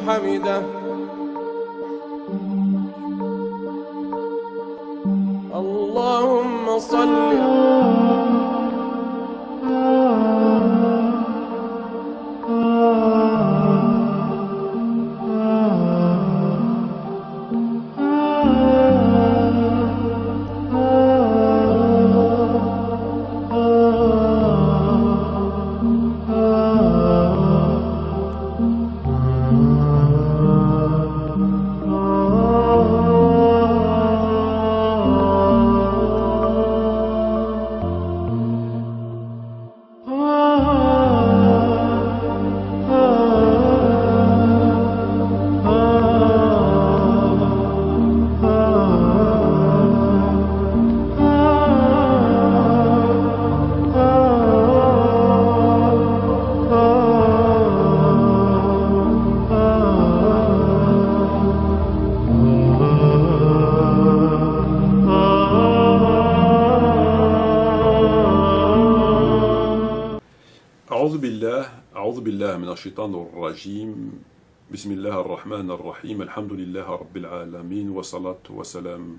حمده اللهم صل أعوذ بالله من الشيطان الرجيم بسم الله الرحمن الرحيم الحمد لله رب العالمين والصلاة والسلام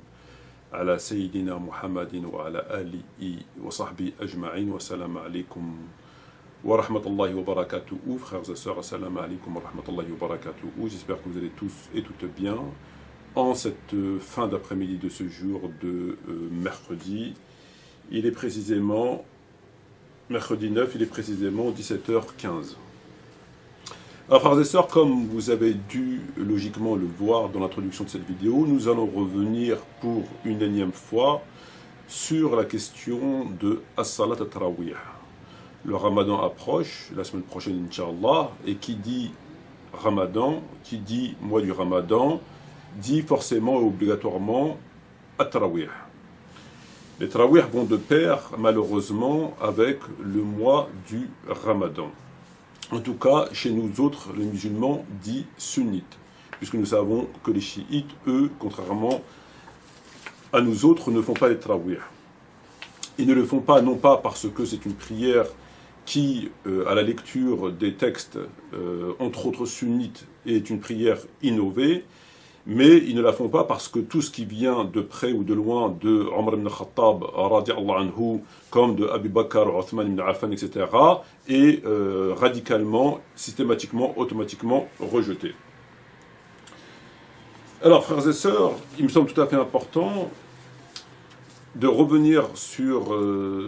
على سيدنا محمد وعلى آله وصحبه أجمعين والسلام عليكم ورحمة الله وبركاته. Frères et sœurs, assalamu alaikum wa rahmatullahi wa barakatuh. J'espère que vous allez tous et toutes bien en cette fin d'après-midi de ce jour de mercredi. Il est précisément mercredi 9, il est précisément 17h15. Alors frères et sœurs, comme vous avez dû logiquement le voir dans l'introduction de cette vidéo, nous allons revenir pour une énième fois sur la question de As-Salat at-Tarawih. Le Ramadan approche, la semaine prochaine Inch'Allah, et qui dit Ramadan, qui dit mois du Ramadan, dit forcément et obligatoirement at-Tarawih. Les Tarawih vont de pair, malheureusement, avec le mois du Ramadan. En tout cas, chez nous autres, les musulmans dits sunnites, puisque nous savons que les chiites, eux, contrairement à nous autres, ne font pas les Tarawih. Ils ne le font pas, non pas parce que c'est une prière qui, à la lecture des textes, entre autres sunnites, est une prière innovée, mais ils ne la font pas parce que tout ce qui vient de près ou de loin de Omar ibn Khattab, radiallahu anhu, comme de Abu Bakr, Othman ibn Affan, etc., est radicalement, systématiquement, automatiquement rejeté. Alors, frères et sœurs, il me semble tout à fait important de revenir sur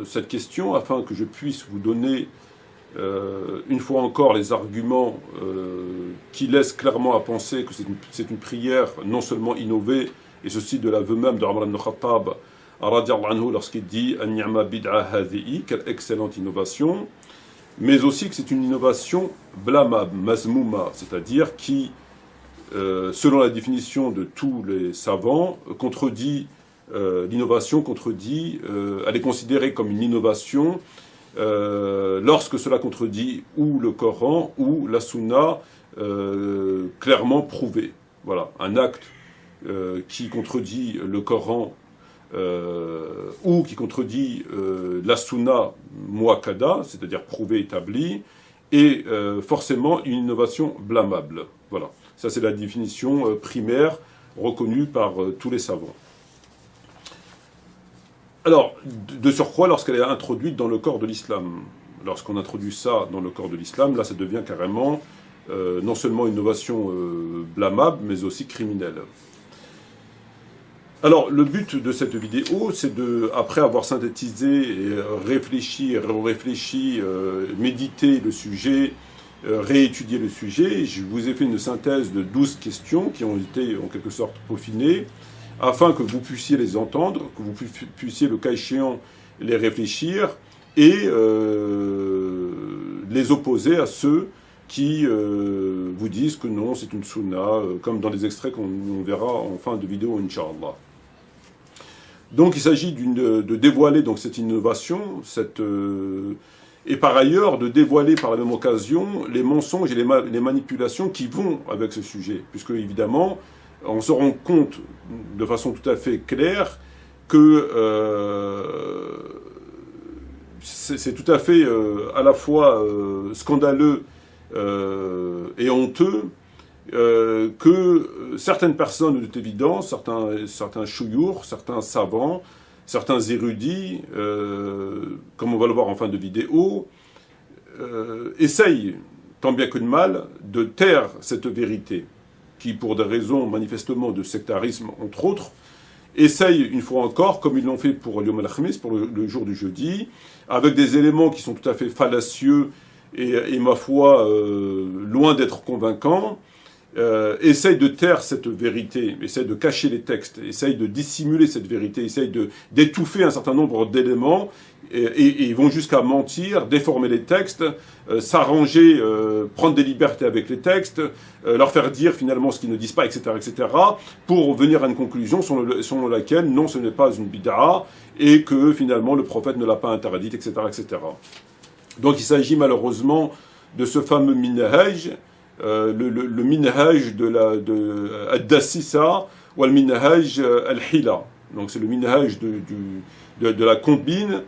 cette question afin que je puisse vous donner une fois encore les arguments qui laissent clairement à penser que c'est une prière non seulement innovée, et ceci de l'aveu même de Omar ibn Khattab radiallahu anhu lorsqu'il dit « An-ni'ma bid'a hadhihi » quelle excellente innovation, mais aussi que c'est une innovation blâmable, mazmouma, c'est-à-dire qui, selon la définition de tous les savants, contredit l'innovation, elle est considérée comme une innovation lorsque cela contredit ou le Coran ou la Sunna clairement prouvée. Voilà, un acte qui contredit le Coran ou qui contredit la Sunna muakkada, c'est-à-dire prouvée, établie, est forcément une innovation blâmable. Voilà, ça c'est la définition primaire reconnue par tous les savants. Alors, de surcroît, lorsqu'elle est introduite dans le corps de l'islam, lorsqu'on introduit ça dans le corps de l'islam, là ça devient carrément non seulement une innovation blâmable, mais aussi criminelle. Alors, le but de cette vidéo, c'est de, après avoir synthétisé, et réfléchi, médité le sujet, réétudier le sujet, je vous ai fait une synthèse de 12 questions qui ont été en quelque sorte peaufinées, afin que vous puissiez les entendre, que vous puissiez, le cas échéant, les réfléchir et les opposer à ceux qui vous disent que non, c'est une sunna, comme dans les extraits qu'on verra en fin de vidéo, Inch'Allah. Donc il s'agit de dévoiler donc, cette innovation, et par ailleurs de dévoiler par la même occasion les mensonges et les manipulations qui vont avec ce sujet, puisque évidemment, on se rend compte de façon tout à fait claire que c'est tout à fait à la fois scandaleux et honteux que certaines personnes de toute évidence, certains chouyours, certains savants, certains érudits, comme on va le voir en fin de vidéo, essayent, tant bien que de mal, de taire cette vérité, qui, pour des raisons manifestement de sectarisme, entre autres, essayent une fois encore, comme ils l'ont fait pour Yom al-Khamis, pour le jour du jeudi, avec des éléments qui sont tout à fait fallacieux et ma foi, loin d'être convaincants, essayent de taire cette vérité, essayent de cacher les textes, essayent de dissimuler cette vérité, essayent d'étouffer un certain nombre d'éléments, et vont jusqu'à mentir, déformer les textes, s'arranger, prendre des libertés avec les textes, leur faire dire finalement ce qu'ils ne disent pas, etc., etc., pour venir à une conclusion selon laquelle non, ce n'est pas une bid'a, et que finalement le prophète ne l'a pas interdite, etc., etc. Donc il s'agit malheureusement de ce fameux minhaj, le minhaj de Ad-Dassisa ou le minhaj al-Hila. Donc c'est le minhaj de la combine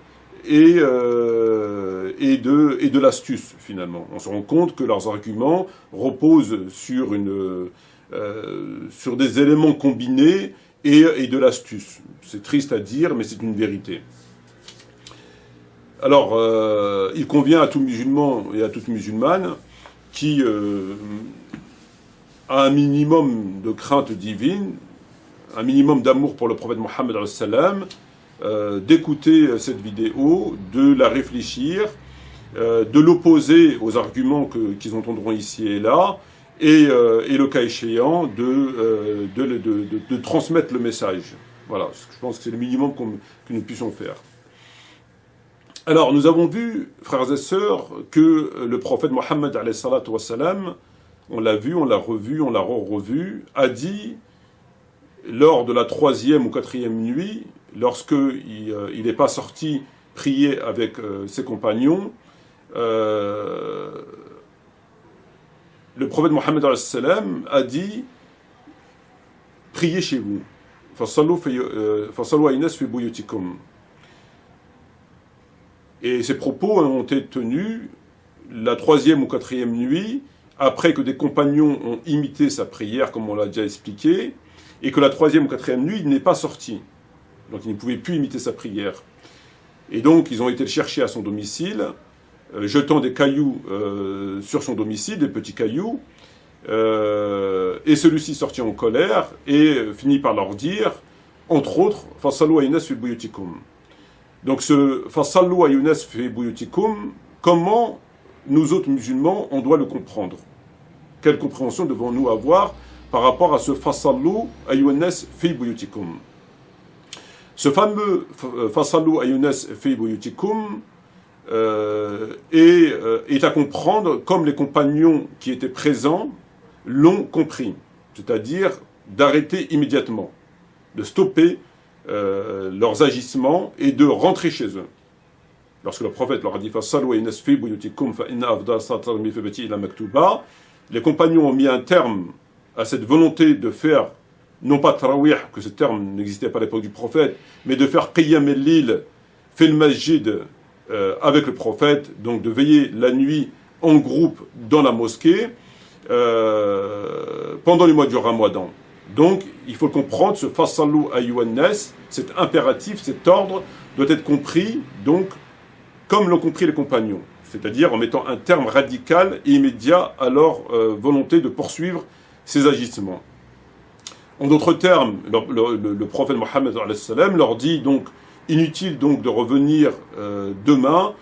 et de l'astuce finalement. On se rend compte que leurs arguments reposent sur des éléments combinés et de l'astuce. C'est triste à dire, mais c'est une vérité. Alors, il convient à tout musulman et à toute musulmane qui a un minimum de crainte divine, un minimum d'amour pour le prophète Mohammed d'écouter cette vidéo, de la réfléchir, de l'opposer aux arguments qu'ils entendront ici et là, et le cas échéant de transmettre le message. Voilà, je pense que c'est le minimum que nous puissions faire. Alors, nous avons vu, frères et sœurs, que le prophète Mohammed, on l'a vu, on l'a revu, on l'a revu, a dit, lors de la 3e ou 4e nuit, lorsqu'il n'est pas sorti prier avec ses compagnons, le prophète Mohammed a dit « Priez chez vous ». Et ces propos ont été tenus la 3e ou 4e nuit, après que des compagnons ont imité sa prière, comme on l'a déjà expliqué, et que la 3e ou 4e nuit, il n'est pas sorti. Donc il ne pouvait plus imiter sa prière. Et donc ils ont été le chercher à son domicile, jetant des cailloux sur son domicile, des petits cailloux, et celui-ci sortit en colère et finit par leur dire, entre autres, « Fasallu ayunas fi buyutikum ». Donc ce « Fasallu ayunas fi buyutikum », comment nous autres musulmans, on doit le comprendre? Quelle compréhension devons-nous avoir par rapport à ce « Fasallu ayunas fi buyutikum ». Ce fameux « Fasallu ayunas fi buyutikum » est à comprendre comme les compagnons qui étaient présents l'ont compris, c'est-à-dire d'arrêter immédiatement, de stopper leurs agissements et de rentrer chez eux. Lorsque le prophète leur a dit les compagnons ont mis un terme à cette volonté de faire, non pas tarawih, que ce terme n'existait pas à l'époque du prophète, mais de faire qiyam al-lil fil masjid avec le prophète, donc de veiller la nuit en groupe dans la mosquée pendant le mois du Ramadan. Donc, il faut comprendre, ce fasallu ayyuhan-nas, cet impératif, cet ordre doit être compris, donc, comme l'ont compris les compagnons, c'est-à-dire en mettant un terme radical et immédiat à leur volonté de poursuivre ces agissements. En d'autres termes, le prophète Mohammed leur dit donc, inutile donc de revenir demain,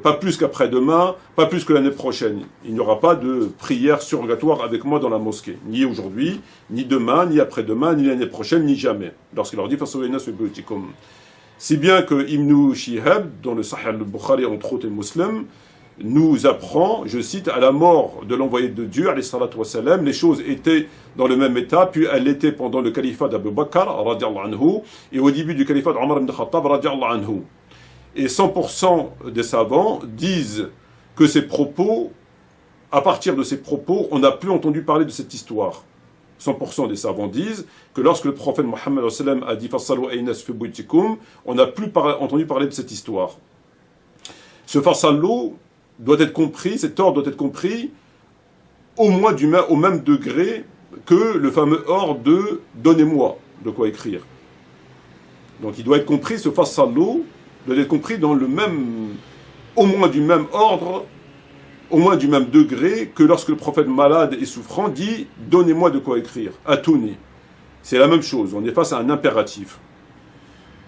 pas plus qu'après-demain, pas plus que l'année prochaine. Il n'y aura pas de prière surrogatoire avec moi dans la mosquée. Ni aujourd'hui, ni demain, ni après-demain, ni l'année prochaine, ni jamais. Lorsqu'il leur dit « Si bien que Ibn Shihab, dans le Sahih al-Bukhari, entre autres et Muslim, nous apprend, je cite, à la mort de l'envoyé de Dieu, alayhi salatu wa salam, les choses étaient dans le même état, puis elles l'étaient pendant le califat d'Abu Bakr, radiallahu anhu, et au début du califat d'Omar ibn Khattab, radiallahu anhu. Et 100% des savants disent que ces propos, à partir de ces propos, on n'a plus entendu parler de cette histoire. 100% des savants disent que lorsque le prophète Mohammed a dit « Fasallu ayunas fi buyutikum », on n'a plus entendu parler de cette histoire. Ce fasallu doit être compris, cet ordre doit être compris au moins au même degré que le fameux ordre de « donnez-moi de quoi écrire ». Donc il doit être compris, ce fassallu doit être compris dans le même, au moins du même ordre, au moins du même degré que lorsque le prophète malade et souffrant dit « donnez-moi de quoi écrire », atuni. C'est la même chose, on est face à un impératif.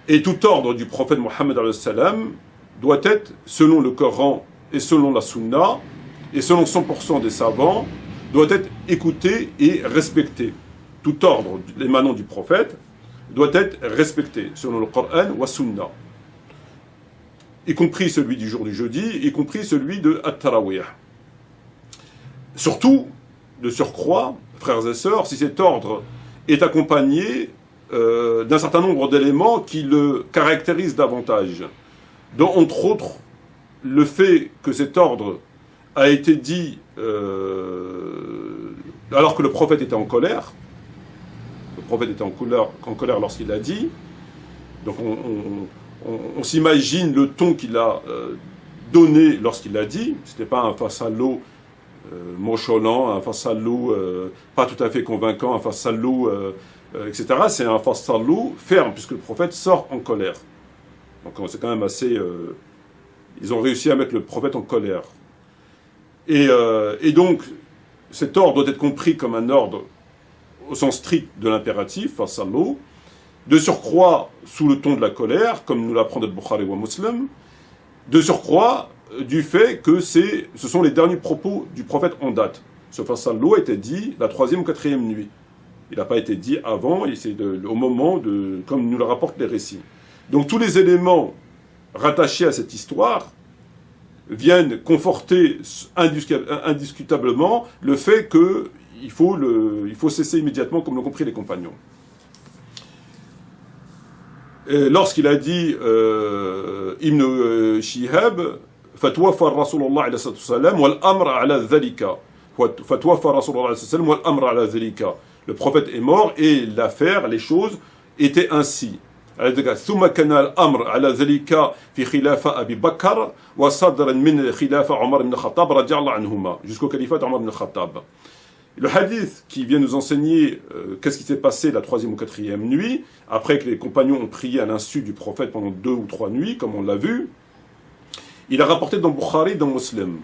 Et tout ordre du prophète Mohammed doit être, selon le Coran et selon la Sunna, et selon 100% des savants, doit être écouté et respecté. Tout ordre émanant du prophète doit être respecté, selon le Coran ou la Sunna. Y compris celui du jour du jeudi, y compris celui de At-Tarawih. Surtout, de surcroît, frères et sœurs, si cet ordre est accompagné d'un certain nombre d'éléments qui le caractérisent davantage, dont, entre autres, le fait que cet ordre a été dit alors que le prophète était en colère. Le prophète était en colère lorsqu'il l'a dit. Donc on s'imagine le ton qu'il a donné lorsqu'il l'a dit. Ce n'était pas un fassallu mocholant, un fassallu pas tout à fait convaincant, un fassallu, etc. C'est un fassallu ferme, puisque le prophète sort en colère. Donc c'est quand même assez... ils ont réussi à mettre le prophète en colère. Et donc, cet ordre doit être compris comme un ordre au sens strict de l'impératif, fassallu, de surcroît sous le ton de la colère, comme nous l'apprend al-Bukhari ou Muslim, de surcroît du fait que ce sont les derniers propos du prophète en date. Ce fassallu a été dit la 3e ou 4e nuit. Il n'a pas été dit avant, et c'est au moment comme nous le rapportent les récits. Donc tous les éléments rattachés à cette histoire viennent conforter indiscutablement le fait qu'il faut cesser immédiatement, comme l'ont compris les compagnons. Lorsqu'il a dit Ibn Shihab, fatwafa Rasulullah alayhi sallam wal amr ala dhalika. Fatwafa Rasulullah alayhi sallam wal amr ala dhalika. Le prophète est mort et l'affaire, les choses étaient ainsi. ثم كان الأمر على ذلك في خلافة أبي بكر وصدر من خلافة عمر بن الخطاب رضي الله عنهما jusqu'au califat d'Omar ibn Khattab. Le hadith qui vient nous enseigner qu'est-ce qui s'est passé la 3e ou 4e nuit, après que les compagnons ont prié à l'insu du prophète pendant 2 ou 3 nuits, comme on l'a vu, il a rapporté dans Bukhari, dans Muslim.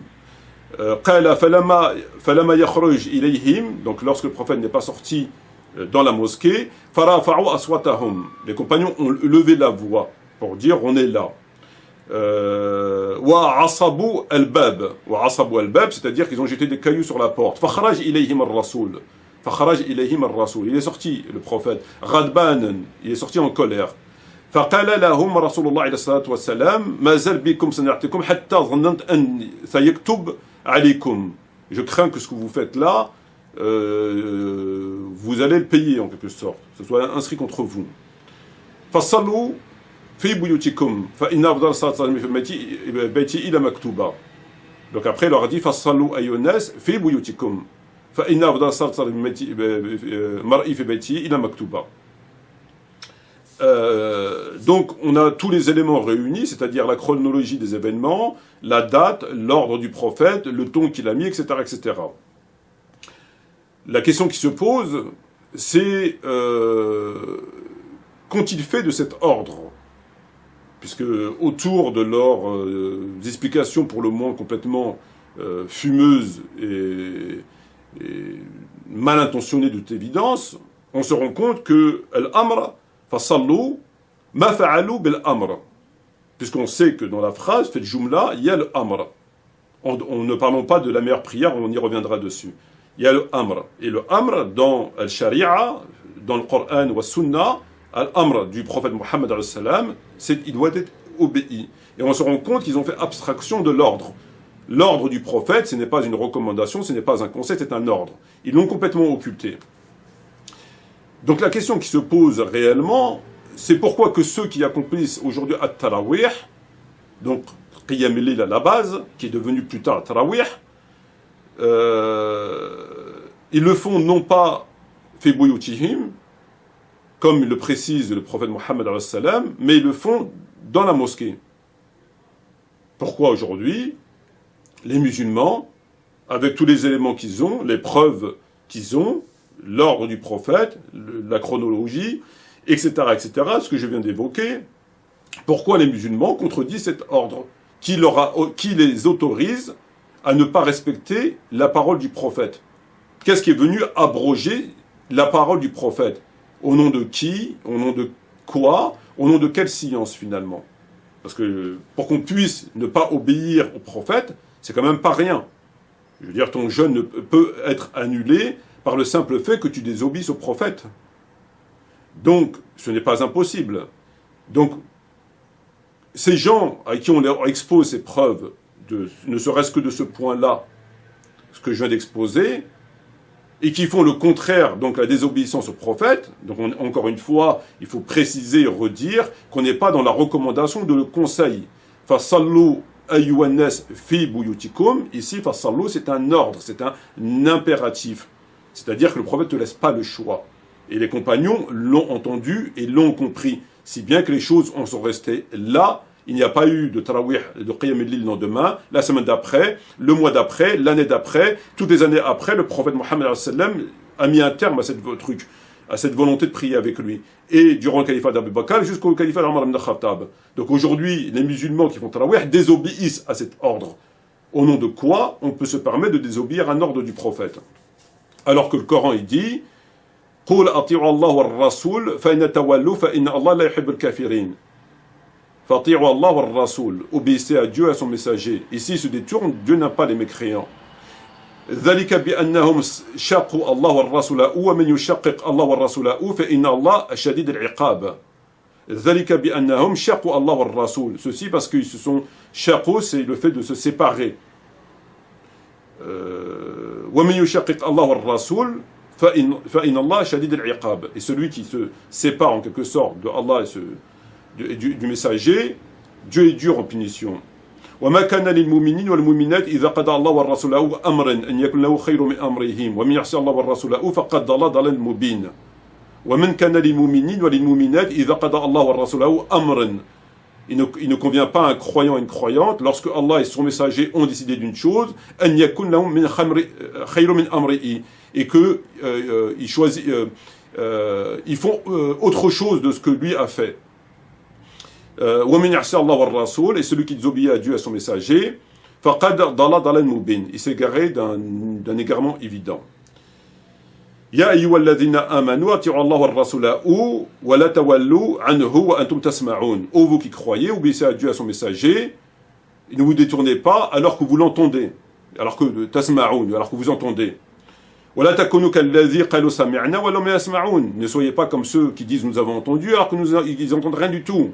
قال فلما يخرج إليهم, donc lorsque le prophète n'est pas sorti dans la mosquée, farafa'u aswatahum, les compagnons ont levé la voix pour dire on est là. Wa asabu al-bab, c'est-à-dire qu'ils ont jeté des cailloux sur la porte. Fakhraj ilayhim ar-rasul, il est sorti le prophète ghadbanan, il est sorti en colère. فقال لهم رسول الله عليه الصلاة والسلام ما زال بكم صنيعتكم حتى ظننت أن سيكتب عليكم. Je crains que ce que vous faites là vous allez le payer en quelque sorte, que ce soit inscrit contre vous. فصلوا في بيوتكم فإن أفضل الصلاة في بيتي إلى مكتوبة. Donc après il leur a dit فصلوا أيها الناس في بيوتكم فإن أفضل الصلاة مرئي في بيتي إلى مكتوبة. Donc on a tous les éléments réunis, c'est-à-dire la chronologie des événements, la date, l'ordre du prophète, le ton qu'il a mis, etc., etc. La question qui se pose, c'est qu'ont-ils fait de cet ordre? Puisque autour de leurs explications pour le moins complètement fumeuses et mal intentionnées de toute évidence, on se rend compte que al-amr fasallu ma fa'alu bil amr, puisqu'on sait que dans la phrase fait jumla il y a le amr. On ne parlons pas de la meilleure prière, on y reviendra dessus. Il y a le amr. Et le amr, dans le sharia, dans le Coran ou la Sunna, l'amr du prophète Mohammed, il doit être obéi. Et on se rend compte qu'ils ont fait abstraction de l'ordre. L'ordre du prophète, ce n'est pas une recommandation, ce n'est pas un conseil, c'est un ordre. Ils l'ont complètement occulté. Donc la question qui se pose réellement, c'est pourquoi que ceux qui accomplissent aujourd'hui At-Tarawih, donc Qiyam al-Layl à la base, qui est devenu plus tard Tarawih, ils le font non pas fi buyutihim, comme le précise le prophète Mohammed, mais ils le font dans la mosquée. Pourquoi aujourd'hui les musulmans avec tous les éléments qu'ils ont, les preuves qu'ils ont, l'ordre du prophète, la chronologie, etc., etc., ce que je viens d'évoquer, pourquoi les musulmans contredisent cet ordre qui les autorise à ne pas respecter la parole du prophète? Qu'est-ce qui est venu abroger la parole du prophète? Au nom de qui? Au nom de quoi? Au nom de quelle science finalement? Parce que pour qu'on puisse ne pas obéir au prophète, c'est quand même pas rien. Je veux dire, ton jeûne ne peut être annulé par le simple fait que tu désobéisses au prophète. Donc, ce n'est pas impossible. Donc, ces gens à qui on leur expose ces preuves, ne serait-ce que de ce point-là, ce que je viens d'exposer, et qui font le contraire, donc la désobéissance au prophète, donc encore une fois, il faut préciser et redire qu'on n'est pas dans la recommandation de le conseil. Fasallu ayyuhannas fi buyutikum, ici fasallu c'est un ordre, c'est un impératif. C'est-à-dire que le prophète ne te laisse pas le choix. Et les compagnons l'ont entendu et l'ont compris. Si bien que les choses en sont restées là, il n'y a pas eu de tarawih, de qiyam al-lil le lendemain, la semaine d'après, le mois d'après, l'année d'après, toutes les années après, le prophète Mohammed a mis un terme à cette volonté de prier avec lui. Et durant le califat d'Abu Bakr jusqu'au califat d'Omar ibn Khattab. Donc aujourd'hui, les musulmans qui font tarawih désobéissent à cet ordre. Au nom de quoi on peut se permettre de désobéir à un ordre du prophète? Alors que le Coran il dit قُلْ أَطِيعُوا اللَّهَ وَالرَّسُولَ فَإِنْ تَوَلُّوا فَإِنَّ اللَّهَ لَا يُحِبُّ الْكَافِرِينَ. فَأَطِيعُوا اللَّهَ وَالرَّسُولَ. Obéissez à Dieu et à son messager. Ici, il se détourne, Dieu n'a pas les mécréants. ذَلِكَ بِأَنَّهُمْ شَاقُوا اللَّهَ وَالرَّسُولَ وَمَنْ يُشَقِّقْ اللَّهَ وَالرَّسُولَ فَإِنَّ اللَّهَ شَدِيدُ الْعِقَابِ. ذَلِكَ بِأَنَّهُمْ شَاقُوا اللَّهَ وَالرَّسُولَ. Ceci parce qu'ils se sont shaqu, c'est le fait de se séparer. وَمَنْ يُشَقِّقْ اللَّهَ وَالرَّسُولَ فَإِنَّ اللَّهَ شَدِيدُ الْعِقَابِ. Et celui qui se sépare en quelque sorte de Allah et du messager, Dieu est dur en punition. وما كان للمؤمنين والمؤمنات إذا قضى الله ورسوله أمرا أن يكون له خير من أمرهم ومن يعص الله ورسوله فقد ضل ضلالا مبينا ومن كان للمؤمنين وللمؤمنات إذا قضى الله ورسوله أمرا. Il ne convient pas à un croyant et une croyante, lorsque Allah et son messager ont décidé d'une chose, أن يكون لهم من خير من أمره, et que ils font autre chose de ce que lui a fait. وَمِنْ يَعْصِ اللَّهَ وَالرَّسُولَ, et celui qui désobéit à Dieu et à son messager, فَقَدْ ضَلَّ ضَلَالًا مُبِينًا, il s'est égaré d'un égarement évident. يَا أَيُّهَا الَّذِينَ آمَنُوا أَطِيعُوا اللَّهَ وَالرَّسُولَ وَلَا تَوَلُّوا عَنْهُ وَأَنْتُمْ تَسْمَعُونَ. Ô vous qui croyez, obéissez à Dieu et à son messager, et ne vous détournez pas alors que vous l'entendez, alors que tasma'oun, alors que vous entendez. وَلَا تَكُونُوا كَالَّذِي قَالُوا سَمِعْنَا وَلَمْ يَسْمَعُونَ. Ne soyez pas comme ceux qui disent nous avons entendu alors qu'ils n'entendent rien du tout.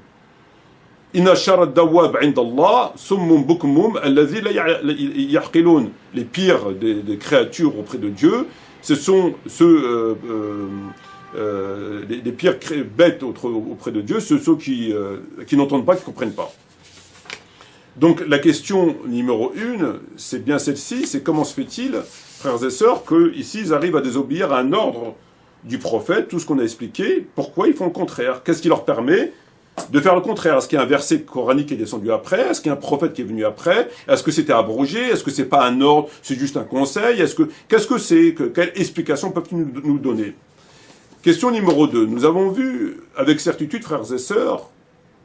Inna shara dawab inda Allah, summum bukmum, alladhi la ya'qilun. Les pires des créatures auprès de Dieu, ce sont ceux, les pires bêtes auprès de Dieu, ceux qui n'entendent pas, qui ne comprennent pas. Donc la question numéro 1, c'est bien celle-ci, c'est comment se fait-il, frères et sœurs, qu'ici ils arrivent à désobéir à un ordre du prophète, tout ce qu'on a expliqué, pourquoi ils font le contraire? Qu'est-ce qui leur permet de faire le contraire? Est-ce qu'il y a un verset coranique qui est descendu après? Est-ce qu'il y a un prophète qui est venu après? Est-ce que c'était abrogé? Est-ce que c'est pas un ordre, c'est juste un conseil? Qu'est-ce que c'est? Quelle explication peuvent-ils nous donner? Question numéro 2. Nous avons vu avec certitude, frères et sœurs,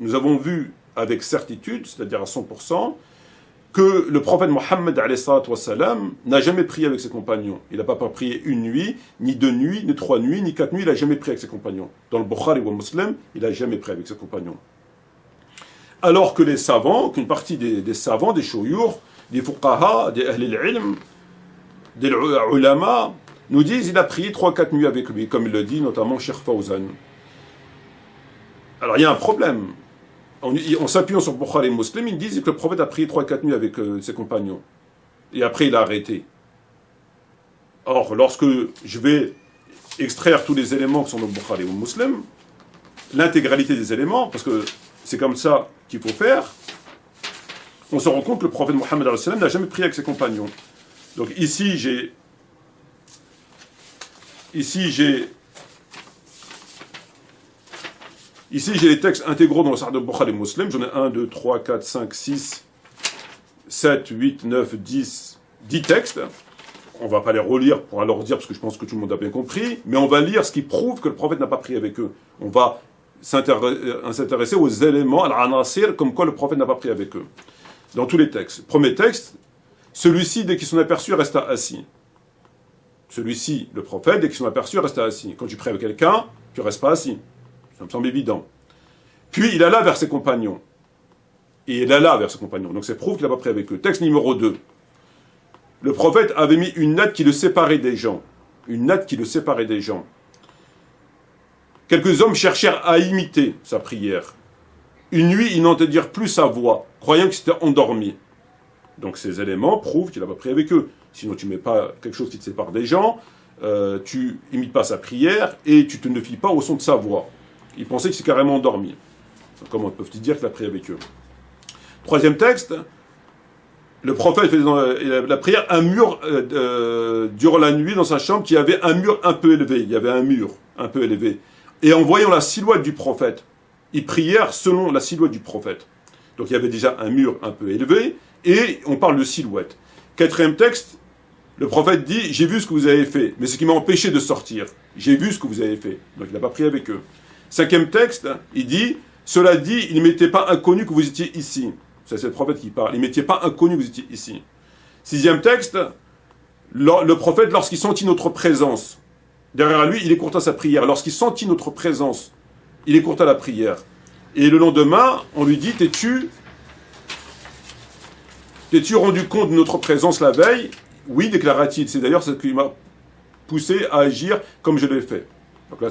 nous avons vu avec certitude, c'est-à-dire à 100%, que le prophète Mohammed n'a jamais prié avec ses compagnons. Il n'a pas prié une nuit, ni 2 nuits, ni 3 nuits, ni 4 nuits, il n'a jamais prié avec ses compagnons. Dans le Bukhari ou le Muslim, il n'a jamais prié avec ses compagnons. Alors que les savants, qu'une partie des savants, des shuyur, des fuqaha, des ahl al-ilm, des ulama, nous disent qu'il a prié 3-4 nuits avec lui, comme il le dit notamment Cheikh Fawzan. Alors il y a un problème. En s'appuyant sur Bukhari et Muslim, ils disent que le prophète a prié 3-4 nuits avec ses compagnons. Et après, il a arrêté. Or, lorsque je vais extraire tous les éléments qui sont dans Bukhari ou Muslim, l'intégralité des éléments, parce que c'est comme ça qu'il faut faire, on se rend compte que le prophète Mohammed n'a jamais prié avec ses compagnons. Donc ici, j'ai les textes intégraux dans le Sahih de Bukhari et Muslim. J'en ai 1, 2, 3, 4, 5, 6, 7, 8, 9, 10 textes. on ne va pas les relire pour leur dire, parce que je pense que tout le monde a bien compris, mais on va lire ce qui prouve que le prophète n'a pas prié avec eux. On va s'intéresser aux éléments, à l'anasir, comme quoi le prophète n'a pas prié avec eux. Dans tous les textes. Premier texte, celui-ci, dès qu'ils sont aperçus, resta assis. Celui-ci, le prophète, dès qu'ils sont aperçus, resta assis. Quand tu pries avec quelqu'un, tu ne restes pas assis. Ça me semble évident. Puis il alla vers ses compagnons. Et il alla vers ses compagnons. Donc c'est prouve qu'il n'a pas prié avec eux. Texte numéro 2. Le prophète avait mis une natte qui le séparait des gens. Une natte qui le séparait des gens. Quelques hommes cherchèrent à imiter sa prière. Une nuit, ils n'entendirent plus sa voix, croyant qu'il s'était endormi. Donc ces éléments prouvent qu'il n'a pas prié avec eux. Sinon tu ne mets pas quelque chose qui te sépare des gens, tu imites pas sa prière et tu te ne fies pas au son de sa voix. Ils pensaient qu'il s'est carrément endormi. Donc, comment peuvent-ils dire qu'il a prié avec eux? Troisième texte, le prophète faisait dans la prière un mur durant la nuit dans sa chambre qui avait un mur un peu élevé. Il y avait un mur un peu élevé. Et en voyant la silhouette du prophète, ils prièrent selon la silhouette du prophète. Donc il y avait déjà un mur un peu élevé, et on parle de silhouette. Quatrième texte, le prophète dit « J'ai vu ce que vous avez fait, mais ce qui m'a empêché de sortir. J'ai vu ce que vous avez fait. » Donc il n'a pas prié avec eux. Cinquième texte, il dit « Cela dit, il ne m'était pas inconnu que vous étiez ici. » C'est le prophète qui parle. « Il ne m'était pas inconnu que vous étiez ici. » Sixième texte, le prophète, lorsqu'il sentit notre présence, derrière lui, il écourta sa prière. Lorsqu'il sentit notre présence, il écourta la prière. Et le lendemain, on lui dit, t'es-tu rendu compte de notre présence la veille? Oui, déclara-t-il. C'est d'ailleurs ce qui m'a poussé à agir comme je l'ai fait. Donc là,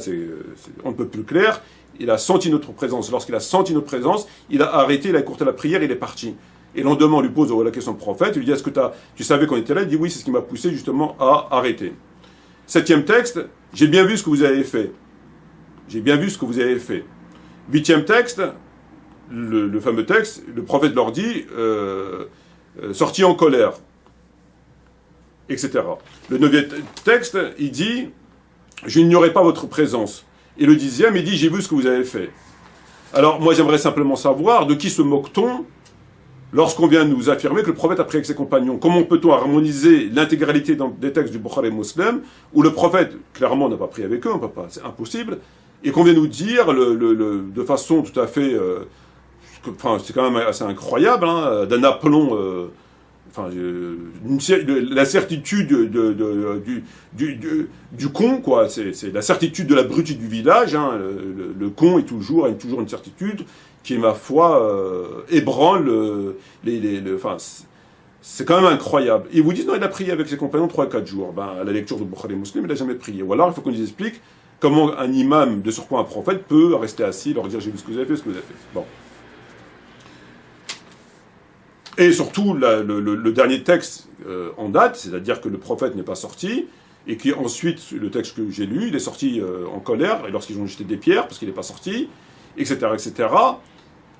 on ne peut plus clair. Il a senti notre présence. Lorsqu'il a senti notre présence, il a arrêté, il a écourté la prière, il est parti. Et le lendemain, on lui pose la question au prophète. Il lui dit, est-ce que tu savais qu'on était là? Il dit, oui, c'est ce qui m'a poussé justement à arrêter. Septième texte, j'ai bien vu ce que vous avez fait. J'ai bien vu ce que vous avez fait. Huitième texte, le fameux texte, le prophète leur dit, sorti en colère, etc. Le neuvième texte, il dit, je n'ignorais pas votre présence. Et le dixième, il dit, j'ai vu ce que vous avez fait. Alors, moi, j'aimerais simplement savoir, de qui se moque-t-on lorsqu'on vient nous affirmer que le prophète a prié avec ses compagnons? Comment peut-on harmoniser l'intégralité des textes du Bukhari Muslim, où le prophète, clairement, n'a pas prié avec eux, on peut pas, c'est impossible, et qu'on vient nous dire de façon tout à fait... enfin, c'est quand même assez incroyable, hein, d'un aplomb... la certitude du con, quoi. C'est la certitude de la brutitude du village. Hein. Le con a toujours une certitude qui, ma foi, ébranle enfin, c'est quand même incroyable. Ils vous disent, non, il a prié avec ses compagnons 3 à 4 jours. Ben, à la lecture de Bukhari Muslim, il n'a jamais prié. Ou alors, il faut qu'on nous explique comment un imam, de surcroît un prophète, peut rester assis, leur dire, j'ai vu ce que vous avez fait, ce que vous avez fait. Bon. Et surtout, le dernier texte en date, c'est-à-dire que le prophète n'est pas sorti, et qu'ensuite, le texte que j'ai lu, il est sorti en colère, et lorsqu'ils ont jeté des pierres, parce qu'il n'est pas sorti, etc., etc.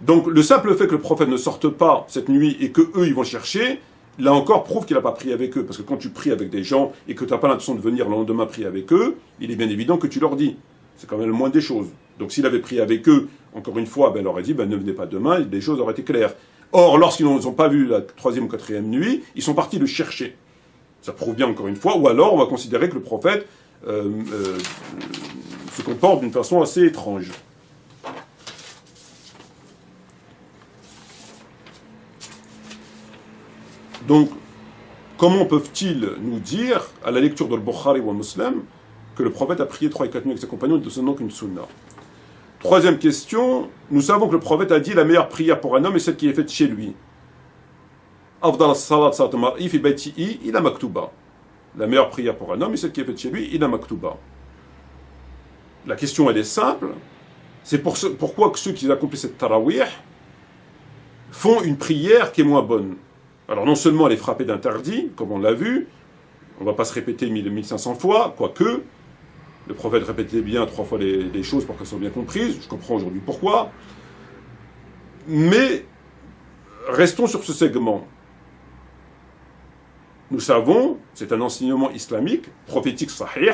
Donc, le simple fait que le prophète ne sorte pas cette nuit, et qu'eux, ils vont chercher, là encore, prouve qu'il n'a pas prié avec eux. Parce que quand tu pries avec des gens, et que tu n'as pas l'intention de venir le lendemain prier avec eux, il est bien évident que tu leur dis. C'est quand même le moins des choses. Donc, s'il avait prié avec eux, encore une fois, ben, il aurait dit, ben, ne venez pas demain, les choses auraient été claires. Or, lorsqu'ils n'ont pas vu la 3e ou 4e nuit, ils sont partis le chercher. Ça prouve bien, encore une fois. Ou alors, on va considérer que le prophète se comporte d'une façon assez étrange. Donc, comment peuvent-ils nous dire, à la lecture de Bukhari ou Muslim, que le prophète a prié 3 et 4 nuits avec ses compagnons de ce nom qu'une sunna? Troisième question, nous savons que le prophète a dit la meilleure prière pour un homme est celle qui est faite chez lui. Afdal as-salat salat mar'i fi baytihi ila maktuba. La meilleure prière pour un homme est celle qui est faite chez lui, ila maktuba. La question, elle est simple. C'est pourquoi que ceux qui accomplissent cette tarawih font une prière qui est moins bonne. Alors non seulement elle est frappée d'interdit, comme on l'a vu, on ne va pas se répéter 1500 fois, quoique, le prophète répétait bien 3 fois les choses pour qu'elles soient bien comprises. Je comprends aujourd'hui pourquoi. Mais restons sur ce segment. Nous savons, c'est un enseignement islamique, prophétique sahih,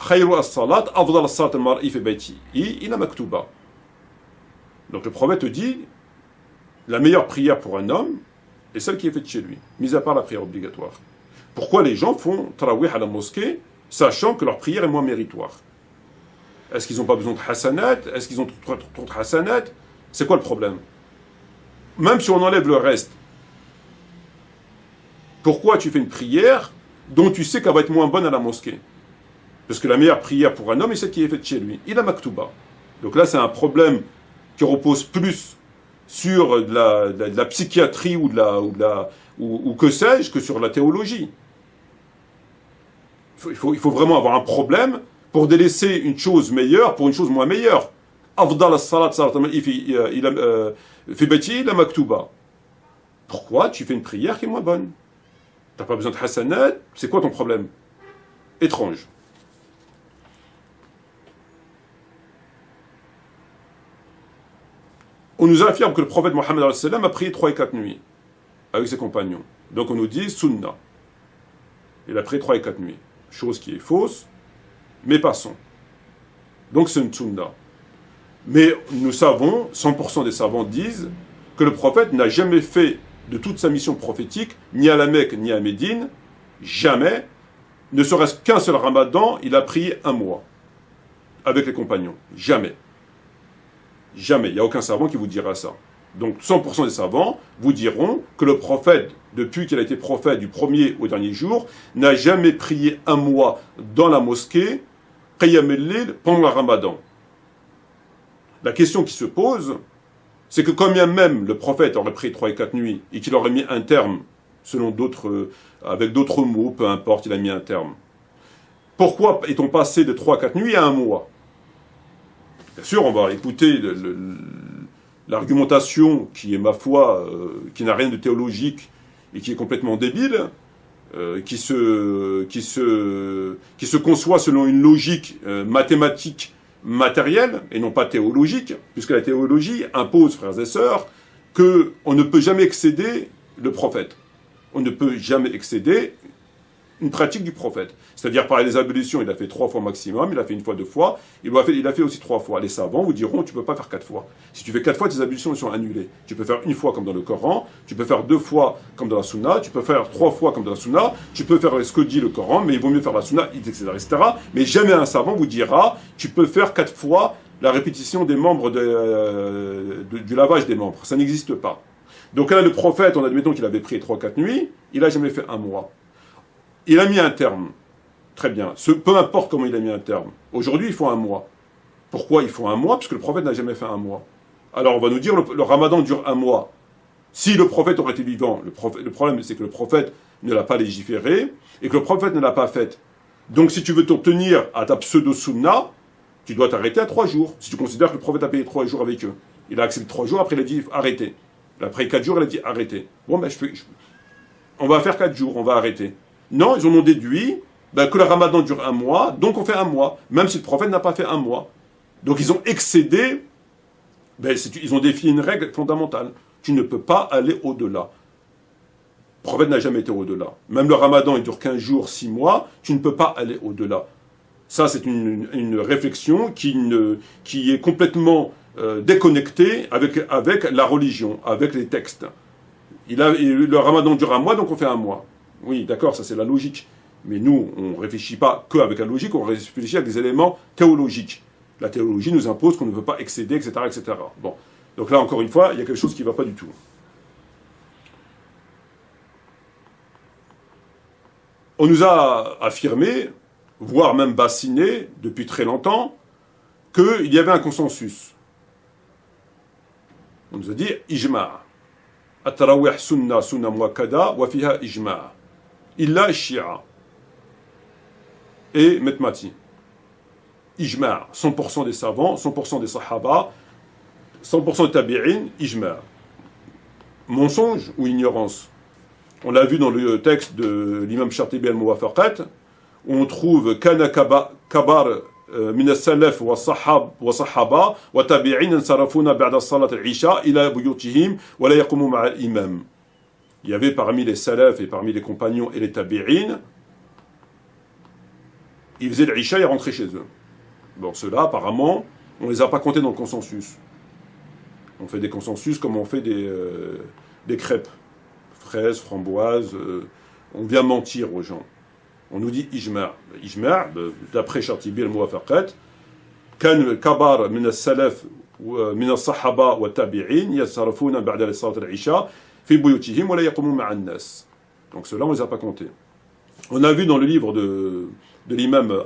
khayru as-salat, afdal as-salat al-mar'i fi baytihi ila maktuba. Donc le prophète dit, la meilleure prière pour un homme est celle qui est faite chez lui, mis à part la prière obligatoire. Pourquoi les gens font tarawih à la mosquée, sachant que leur prière est moins méritoire? Est-ce qu'ils n'ont pas besoin de hasanat? Est-ce qu'ils ont trop de hasanat? C'est quoi le problème? Même si on enlève le reste, pourquoi tu fais une prière dont tu sais qu'elle va être moins bonne à la mosquée? Parce que la meilleure prière pour un homme est celle qui est faite chez lui. Il a maktuba. Donc là, c'est un problème qui repose plus sur de la psychiatrie ou que sais-je, que sur la théologie. Il faut vraiment avoir un problème pour délaisser une chose meilleure pour une chose moins meilleure. Afdal as-salat fi bayti la maktuba. Pourquoi tu fais une prière qui est moins bonne? T'as pas besoin de hasanat, c'est quoi ton problème? Étrange. On nous affirme que le prophète Mohammed a prié 3 et 4 nuits avec ses compagnons. Donc on nous dit sunna. Il a prié 3 et 4 nuits. Chose qui est fausse, mais passons. Donc c'est une sunna. Mais nous savons, 100% des savants disent, que le prophète n'a jamais fait de toute sa mission prophétique, ni à la Mecque, ni à Médine, jamais, ne serait-ce qu'un seul ramadan, il a prié 1 mois avec les compagnons. Jamais. Jamais. Il n'y a aucun savant qui vous dira ça. Donc 100% des savants vous diront que le prophète, depuis qu'il a été prophète du premier au dernier jour, n'a jamais prié 1 mois dans la mosquée, Qiyam al-Layl, pendant le ramadan. La question qui se pose, c'est que quand bien même le prophète aurait prié 3 et 4 nuits et qu'il aurait mis un terme, selon d'autres, avec d'autres mots, peu importe, il a mis un terme. Pourquoi est-on passé de 3 à 4 nuits à 1 mois? Bien sûr, on va écouter l'argumentation qui est, ma foi, qui n'a rien de théologique et qui est complètement débile, qui se conçoit selon une logique mathématique matérielle et non pas théologique, puisque la théologie impose, frères et sœurs, qu'on ne peut jamais excéder le prophète. On ne peut jamais excéder une pratique du prophète. C'est-à-dire par les ablutions, il a fait 3 fois maximum, il a fait 1 fois, 2 fois, il a fait aussi 3 fois. Les savants vous diront, tu ne peux pas faire 4 fois. Si tu fais 4 fois, tes ablutions sont annulées. Tu peux faire 1 fois comme dans le Coran, tu peux faire 2 fois comme dans la Sunna, tu peux faire 3 fois comme dans la Sunna, tu peux faire ce que dit le Coran, mais il vaut mieux faire la Sunna, etc., etc. Mais jamais un savant vous dira, tu peux faire 4 fois la répétition des membres du lavage des membres. Ça n'existe pas. Donc là, le prophète, on admettons qu'il avait pris 3-4 nuits, il n'a jamais fait 1 mois. Il a mis un terme. Très bien. Peu importe comment il a mis un terme. Aujourd'hui, il faut 1 mois. Pourquoi il faut 1 mois? Parce que le prophète n'a jamais fait 1 mois. Alors on va nous dire, le ramadan dure 1 mois. Si le prophète aurait été vivant, le problème c'est que le prophète ne l'a pas légiféré et que le prophète ne l'a pas fait. Donc si tu veux t'en tenir à ta pseudo-sunna, tu dois t'arrêter à 3 jours. Si tu considères que le prophète a payé 3 jours avec eux. Il a accepté 3 jours, après il a dit arrêtez. Après 4 jours, il a dit arrêtez. Bon, ben on va faire 4 jours, on va arrêter. Non, ils en ont déduit que le ramadan dure 1 mois, donc on fait 1 mois, même si le prophète n'a pas fait 1 mois. Donc ils ont excédé, ils ont défié une règle fondamentale. Tu ne peux pas aller au-delà. Le prophète n'a jamais été au-delà. Même le ramadan, il dure 15 jours, 6 mois, tu ne peux pas aller au-delà. Ça, c'est une réflexion qui est complètement déconnectée avec la religion, avec les textes. Le ramadan dure 1 mois, donc on fait 1 mois. Oui, d'accord, ça c'est la logique. Mais nous, on ne réfléchit pas qu'avec la logique, on réfléchit avec des éléments théologiques. La théologie nous impose qu'on ne peut pas excéder, etc., etc. Bon. Donc là, encore une fois, il y a quelque chose qui ne va pas du tout. On nous a affirmé, voire même bassiné, depuis très longtemps, qu'il y avait un consensus. On nous a dit « ijma'. At-tarawih sunna muakkada wa fiha ijma'. Illa shia. » Et Metmati. Ijma'. 100% des savants, 100% des sahaba, 100% des tabi'in, ijma'. Mensonge ou ignorance? On l'a vu dans le texte de l'imam Shatibi al-Muwafaqat, où on trouve kana kabar min as-salaf wa sahaba wa tabi'in ansarafuna ba'da salat al-isha ila buyutihim wa la yaqumu ma'a al-imam. Il y avait parmi les salafs et parmi les compagnons et les tabi'in, ils faisaient l'isha et rentraient chez eux. Bon, ceux-là, apparemment, on ne les a pas comptés dans le consensus. On fait des consensus comme on fait des crêpes. Fraises, framboises, on vient mentir aux gens. On nous dit ijma'. Ijma', d'après Shatibi al-Muwafaqat, كان كبار من السلف من الصحابة والتابعين يتصرفون بعد صلاة العشاء في بيوتهم ولا يقومون مع الناس. Donc cela on les a pas comptés. On a vu dans le livre de l'imam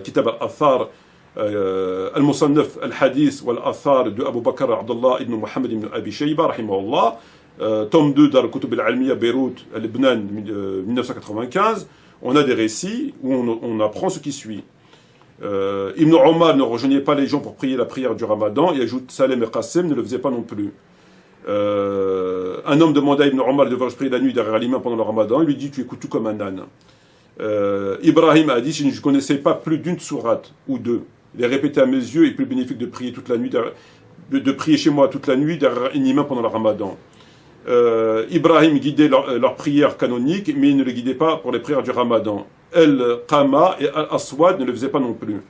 Kitab al-Athar al-Musannaf al-Hadith wal-Athar de Abu Bakr Abdullah ibn Muhammad ibn Abi Shayba rahimahullah, tome 2 Dar al-Kutub al-Almiya Beyrouth al-Lebanon 1995, on a des récits où on apprend ce qui suit. Ibn Omar ne rejoignait pas les gens pour prier la prière du Ramadan, et ajoute Salem et Qasim ne le faisaient pas non plus. Un homme demanda à Ibn Omar de prier la nuit derrière l'imam pendant le Ramadan, il lui dit tu écoutes tout comme un âne. Ibrahim a dit si je ne connaissais pas plus d'une sourate ou deux, il est répété à mes yeux et plus bénéfique de prier toute la nuit, de prier chez moi toute la nuit derrière un imam pendant le Ramadan. Ibrahim guidait leur prière canonique, mais il ne les guidait pas pour les prières du Ramadan. Al-Qama et Al-Aswad ne le faisaient pas non plus.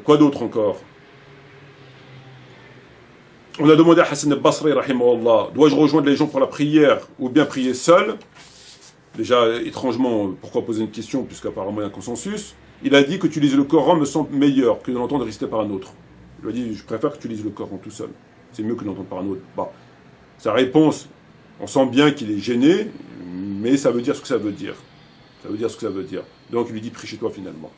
Quoi d'autre encore? On a demandé à Hassan al-Basri, rahimahullah, dois-je rejoindre les gens pour la prière ou bien prier seul? Déjà, étrangement, pourquoi poser une question puisqu'apparemment il y a un consensus? Il a dit que tu lises le Coran me semble meilleur que de l'entendre réciter par un autre. Il a dit, je préfère que tu lises le Coran tout seul. C'est mieux que d'entendre par un autre. Bah, sa réponse, on sent bien qu'il est gêné, mais ça veut dire ce que ça veut dire. Ça veut dire ce que ça veut dire. Donc il lui dit, prie chez toi finalement.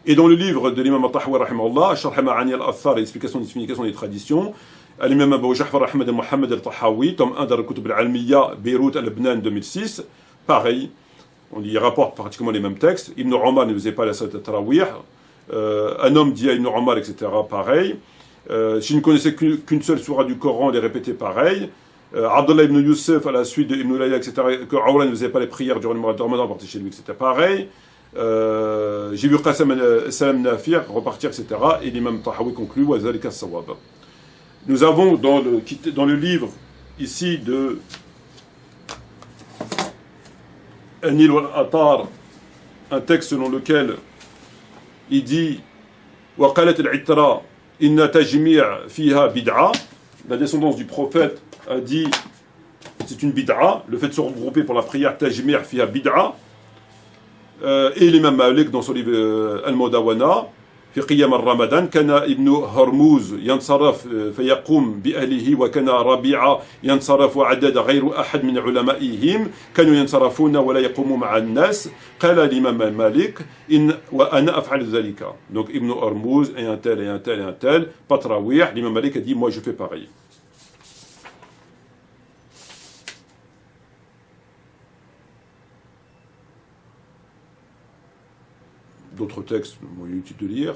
Et dans le livre de l'imam Al-Tahawi, rahimahullah, Sharh Ma'ani al-Athar, l'explication des significations des traditions, l'imam Abu Ja'far Ahmad Mohammed al-Tahawi, tome 1 Dar al-Kutub al-Almiya, Beyrouth al-Lebanon 2006, pareil, on y rapporte pratiquement les mêmes textes. Ibn Omar ne faisait pas la salat al-Tarawih, un homme dit à Ibn Omar, etc., pareil. Si je ne connaissais qu'une seule sourate du Coran, elle est répétée pareil. Abdullah ibn Youssef, à la suite de Ibn Layla, etc., que Awla ne faisait pas les prières durant le mois de Ramadan, partir chez lui, c'était pareil. J'ai vu Qasim Salam Nafir repartir, etc., et l'imam Tahawi conclut wa zalika as-sawab. Nous avons dans le livre ici de Anil wal-Atar un texte selon lequel il dit wa qalat al-'itra inna tajmi' fiha bid'a. La descendance du prophète a dit c'est une bid'a, le fait de se regrouper pour la prière tajmi' fiha bid'a. Et l'imam Malik dans son livre Al-Mudawana في قيام الرمضان كان ابن هرموز ينصرف فيقوم بأهله وكان ربيعة ينصرف وعدد غير أحد من علمائهم كانوا ينصرفون ولا يقوموا مع الناس قال الإمام مالك إن وأنا أفعل ذلك. Donc Ibn Hormuz et un tel et un tel et un tel, pas Tarawih, l'imam Malik a dit moi je fais pareil. D'autres textes, bon, inutile de lire.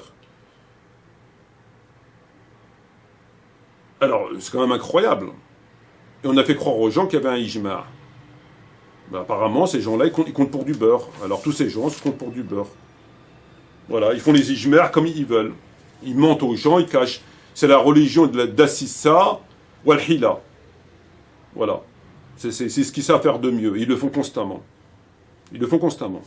Alors, c'est quand même incroyable. Et on a fait croire aux gens qu'il y avait un ijma'. Ben, apparemment, ces gens-là, ils comptent pour du beurre. Alors, tous ces gens se comptent pour du beurre. Voilà, ils font les ijma' comme ils veulent. Ils mentent aux gens, ils cachent. C'est la religion d'Assissa wal-Hila. Voilà. C'est ce qu'ils savent faire de mieux. Ils le font constamment. Ils le font constamment.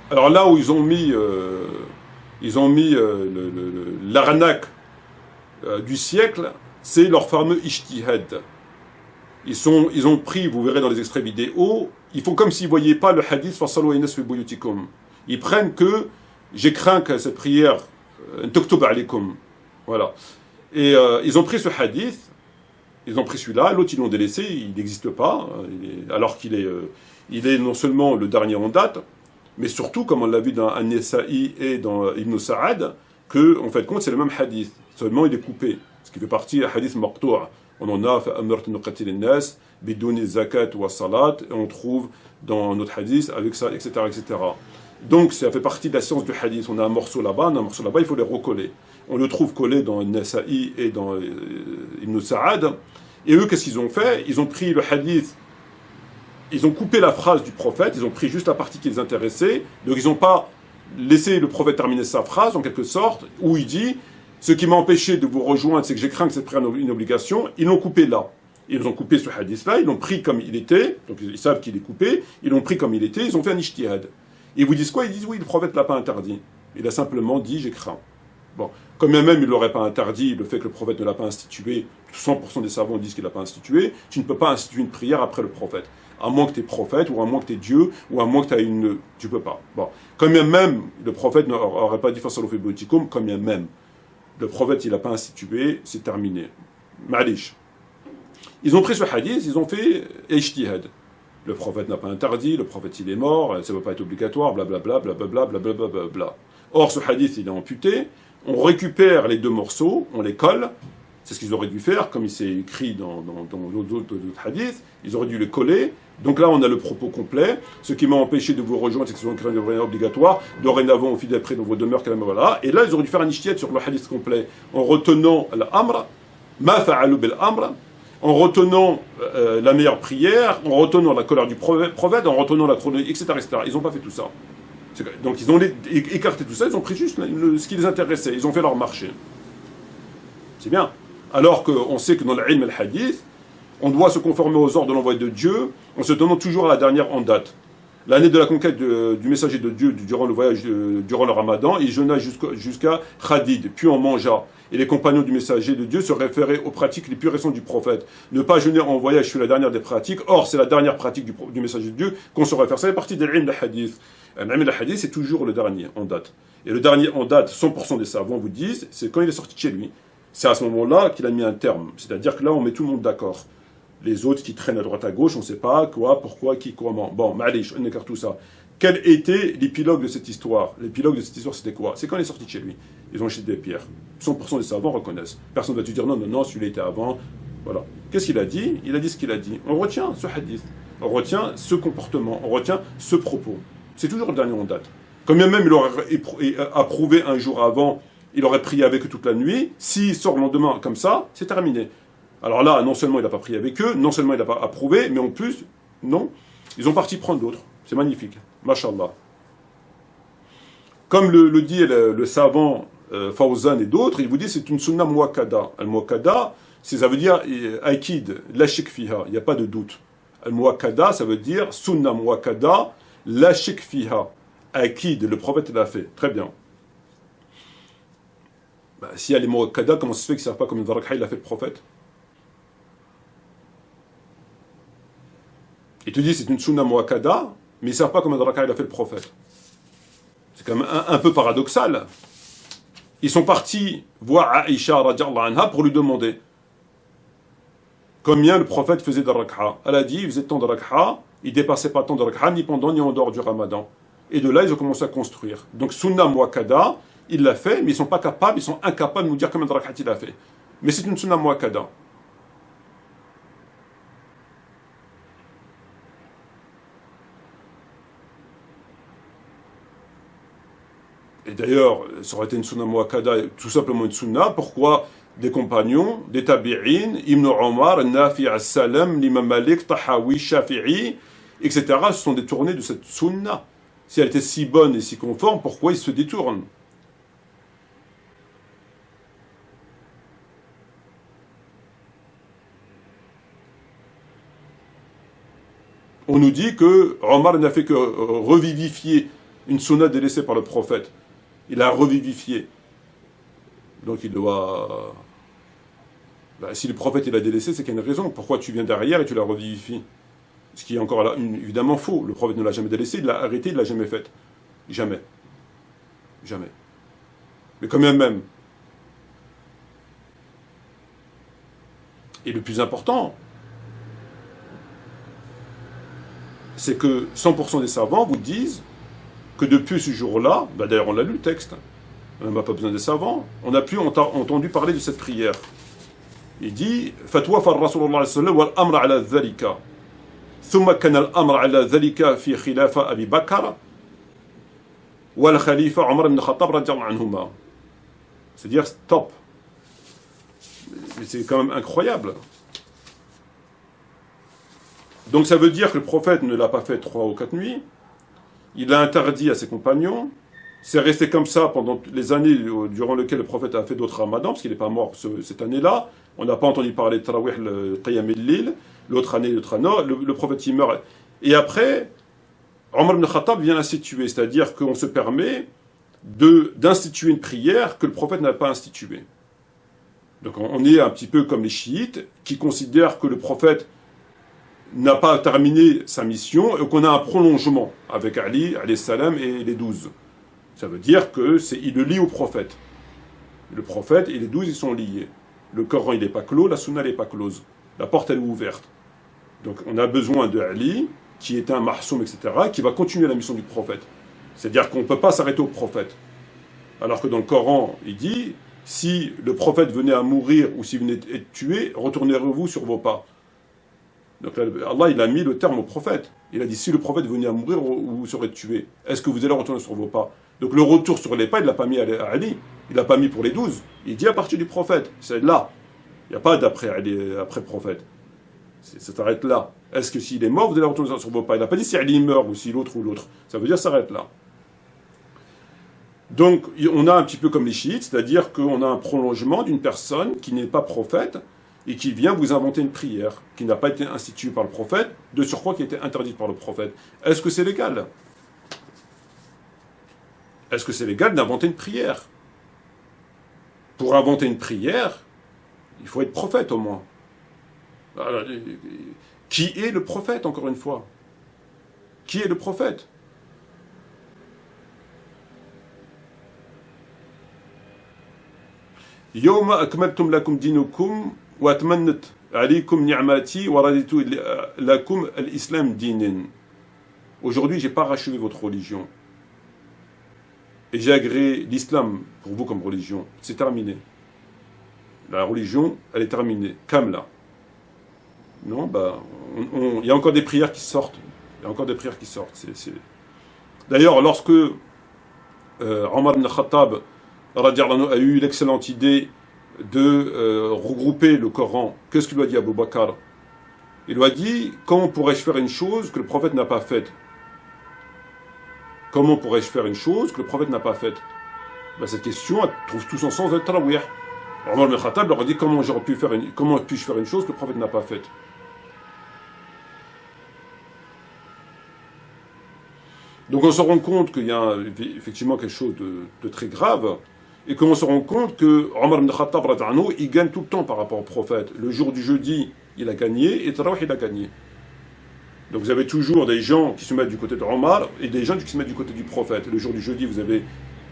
Alors là où ils ont mis l'arnaque du siècle, c'est leur fameux ijtihad. Ils ont pris, vous verrez dans les extraits vidéo, ils font comme s'ils ne voyaient pas le hadith fasalu aynas fi buyutikum. Ils prennent que j'ai craint que cette prière tuktub alaykum. Voilà. Et ils ont pris ce hadith, ils ont pris celui-là, l'autre ils l'ont délaissé, il n'existe pas, alors qu'il est non seulement le dernier en date, mais surtout, comme on l'a vu dans An-Nasa'i et dans Ibn Sa'ad, que, en fait, compte, c'est le même hadith. Seulement, il est coupé. Ce qui fait partie du hadith maqtou'. On en a, فَأَمَرْتُ نُقَتِلِ النَّاسِ بِدُونِ الزَّكَاةِ وَالصَّلَاةِ, et on trouve dans notre hadith avec ça, etc., etc. Donc, ça fait partie de la science du hadith. On a un morceau là-bas, il faut les recoller. On le trouve collé dans An-Nasa'i et dans Ibn Sa'ad. Et eux, qu'est-ce qu'ils ont fait? Ils ont pris le hadith. Ils ont coupé la phrase du prophète, ils ont pris juste la partie qui les intéressait, donc ils n'ont pas laissé le prophète terminer sa phrase, en quelque sorte, où il dit « Ce qui m'a empêché de vous rejoindre, c'est que j'ai craint que cette prière soit une obligation », ils l'ont coupé là. Ils ont coupé ce hadith-là, ils l'ont pris comme il était, donc ils savent qu'il est coupé, ils l'ont pris comme il était, ils ont fait un ijtihad. Ils vous disent quoi? Ils disent « Oui, le prophète ne l'a pas interdit. Il a simplement dit « J'ai craint ». Bon, quand bien même il ne l'aurait pas interdit, le fait que le prophète ne l'a pas institué, 100% des savants disent qu'il ne l'a pas institué, tu ne peux pas instituer une prière après le prophète. À moins que tu es prophète, ou à moins que tu es Dieu, ou à moins que tu as une... Tu peux pas. Bon, quand bien même le prophète n'aurait pas dit Fasalou fi buyutikum, quand bien même le prophète il n'a pas institué, c'est terminé. Ma'alish. Ils ont pris ce hadith, ils ont fait ijtihad. Le prophète n'a pas interdit, le prophète il est mort, ça ne va pas être obligatoire, blablabla, blablabla, blablabla, blablabla. Or, ce hadith il est amputé, on récupère les deux morceaux, on les colle, c'est ce qu'ils auraient dû faire, comme il s'est écrit dans d'autres hadiths, ils auraient dû les coller. Donc là, on a le propos complet. Ce qui m'a empêché de vous rejoindre, c'est que ce sont des obligatoires. Dorénavant, au fil d'après, dans vos demeures, voilà. Et là, ils auraient dû faire un ishtiyat sur le hadith complet, en retenant l'amr, ma fa'alu bil amr, en retenant la meilleure prière, en retenant la colère du prophète, en retenant la chronologie, etc., etc. Ils n'ont pas fait tout ça. Donc ils ont écarté tout ça, ils ont pris juste ce qui les intéressait, ils ont fait leur marché. C'est bien. Alors qu'on sait que dans l'ilm al-hadith, on doit se conformer aux ordres de l'envoyé de Dieu en se tenant toujours à la dernière en date. L'année de la conquête du messager de Dieu durant le voyage, durant le ramadan, il jeûna jusqu'à Khadid, puis on mangea. Et les compagnons du messager de Dieu se référaient aux pratiques les plus récentes du prophète. Ne pas jeûner en voyage fut la dernière des pratiques. Or, c'est la dernière pratique du messager de Dieu qu'on se réfère. Ça fait partie de l'ilm al-hadith. L'ilm al-hadith, c'est toujours le dernier en date. Et le dernier en date, 100% des savants vous disent, c'est quand il est sorti de chez lui. C'est à ce moment-là qu'il a mis un terme. C'est-à-dire que là, on met tout le monde d'accord. Les autres qui traînent à droite à gauche, on ne sait pas quoi, pourquoi, qui, comment. Bon, ma'alish, on écarte tout ça. Quel était l'épilogue de cette histoire? L'épilogue de cette histoire, c'était quoi? C'est quand il est sorti de chez lui. Ils ont jeté des pierres. 100% des savants reconnaissent. Personne ne va te dire non, celui-là était avant. Voilà. Qu'est-ce qu'il a dit? Il a dit ce qu'il a dit. On retient ce hadith. On retient ce comportement. On retient ce propos. C'est toujours le dernier en date. Quand bien même il aurait approuvé un jour avant, il aurait prié avec eux toute la nuit. S'il sort le lendemain comme ça, c'est terminé. Alors là, non seulement il n'a pas prié avec eux, non seulement il n'a pas approuvé, mais en plus, non, ils ont parti prendre d'autres. C'est magnifique. Mashallah. Comme le dit le savant Fawzan et d'autres, il vous dit c'est une sunna muakkada. Al-muakkada, ça veut dire akid, la shik fiha, il n'y a pas de doute. Al-muakkada, ça veut dire sunna muakkada, la shik fiha. Akid, le prophète l'a fait. Très bien. Bah, si elle est muakkada, comment ça se fait que ça ne sert pas comme une varakha, il a fait le prophète? Il te dit c'est une sunna muakkada, mais ils ne savent pas comment il a fait le prophète. C'est quand même un peu paradoxal. Ils sont partis voir Aïcha radiallahu anha pour lui demander combien le prophète faisait de rak'a. Elle a dit il faisait tant de rak'a, il ne dépassait pas tant de rak'a ni pendant ni en dehors du ramadan. Et de là, ils ont commencé à construire. Donc sunna muakkada, il l'a fait, mais ils ne sont pas capables, ils sont incapables de nous dire combien de rak'a il a fait. Mais c'est une sunna muakkada. Et d'ailleurs, ça aurait été une sunna muakkada, tout simplement une sunna. Pourquoi des compagnons, des tabi'in, Ibn Omar, Nafi' al-Salam, l'imam Malik, Tahawi, Shafi'i, etc. se sont détournés de cette sunna. Si elle était si bonne et si conforme, pourquoi ils se détournent? On nous dit que Omar n'a fait que revivifier une sunna délaissée par le prophète. Il a revivifié. Donc il doit... Ben, si le prophète il a délaissé, c'est qu'il y a une raison. Pourquoi tu viens derrière et tu la revivifies? Ce qui est encore là, évidemment faux. Le prophète ne l'a jamais délaissé, il l'a arrêté, il ne l'a jamais fait. Jamais. Jamais. Mais quand même. Et le plus important, c'est que 100% des savants vous disent que depuis ce jour-là, ben d'ailleurs on l'a lu le texte, on n'a pas besoin des savants, on n'a plus entendu parler de cette prière. Il dit Fatwa far Rasulullah sallallahu wal amra ala dhalika. Thumma kana al amra ala dhalika fi khilafa Abi Bakr wal khalifa Omar ibn Khattab radiyallahu anhuma. C'est-à-dire stop. Mais c'est quand même incroyable. Donc ça veut dire que le prophète ne l'a pas fait 3 ou 4 nuits. Il l'a interdit à ses compagnons. C'est resté comme ça pendant les années durant lesquelles le prophète a fait d'autres ramadans, parce qu'il n'est pas mort cette année-là. On n'a pas entendu parler de Tarawih, le Qiyam al-Lil. L'autre année, le prophète il meurt. Et après, Omar ibn Khattab vient l'instituer, c'est-à-dire qu'on se permet, d'instituer une prière que le prophète n'a pas instituée. Donc on est un petit peu comme les chiites qui considèrent que le prophète n'a pas terminé sa mission et qu'on a un prolongement avec Ali, alayhi salam, et les 12. Ça veut dire qu'il le lie au prophète. Le prophète et les 12, ils sont liés. Le Coran, il n'est pas clos, la Sunna, elle n'est pas close. La porte, elle est ouverte. Donc on a besoin de Ali, qui est un mahsoum, etc., qui va continuer la mission du prophète. C'est-à-dire qu'on ne peut pas s'arrêter au prophète. Alors que dans le Coran, il dit, si le prophète venait à mourir ou s'il venait à être tué, retournerez-vous sur vos pas. Donc là, Allah, il a mis le terme au prophète. Il a dit, si le prophète venait à mourir ou vous serez tué, est-ce que vous allez retourner sur vos pas? Donc le retour sur les pas, il ne l'a pas mis à Ali. Il ne l'a pas mis pour les 12. Il dit à partir du prophète. C'est là. Il n'y a pas d'après après prophète. Ça s'arrête là. Est-ce que s'il est mort, vous allez retourner sur vos pas? Il n'a pas dit si Ali meurt ou si l'autre ou l'autre. Ça veut dire ça s'arrête là. Donc on a un petit peu comme les chiites, c'est-à-dire qu'on a un prolongement d'une personne qui n'est pas prophète et qui vient vous inventer une prière qui n'a pas été instituée par le prophète, de surcroît qui a été interdite par le prophète. Est-ce que c'est légal? Est-ce que c'est légal d'inventer une prière? Pour inventer une prière, il faut être prophète au moins. Alors, qui est le prophète, encore une fois? Qui est le prophète? Yawma akmaltum lakum dinukum wa atmannat alaykum ni'mati wa raditu lakum al-islam dinin. Aujourd'hui, j'ai parachevé votre religion. Et j'ai agréé l'islam pour vous comme religion. C'est terminé. La religion, elle est terminée. Kamla. Non, il y a encore des prières qui sortent. Il y a encore des prières qui sortent. D'ailleurs, lorsque Omar ibn Khattab a eu l'excellente idée de regrouper le Coran, qu'est-ce qu'il lui a dit à Abu Bakr? Il lui a dit, comment pourrais-je faire une chose que le prophète n'a pas faite? Comment pourrais-je faire une chose que le prophète n'a pas faite? Cette question, elle trouve tout son sens dans le Tarawih. Omar ibn Khattab leur a dit, comment puis-je faire une chose que le prophète n'a pas faite? Donc on se rend compte qu'il y a effectivement quelque chose de très grave, et qu'on se rend compte que Omar ibn Khattab, il gagne tout le temps par rapport au prophète. Le jour du jeudi, il a gagné, et Tarawih, il a gagné. Donc vous avez toujours des gens qui se mettent du côté de Omar, et des gens qui se mettent du côté du prophète. Le jour du jeudi, vous avez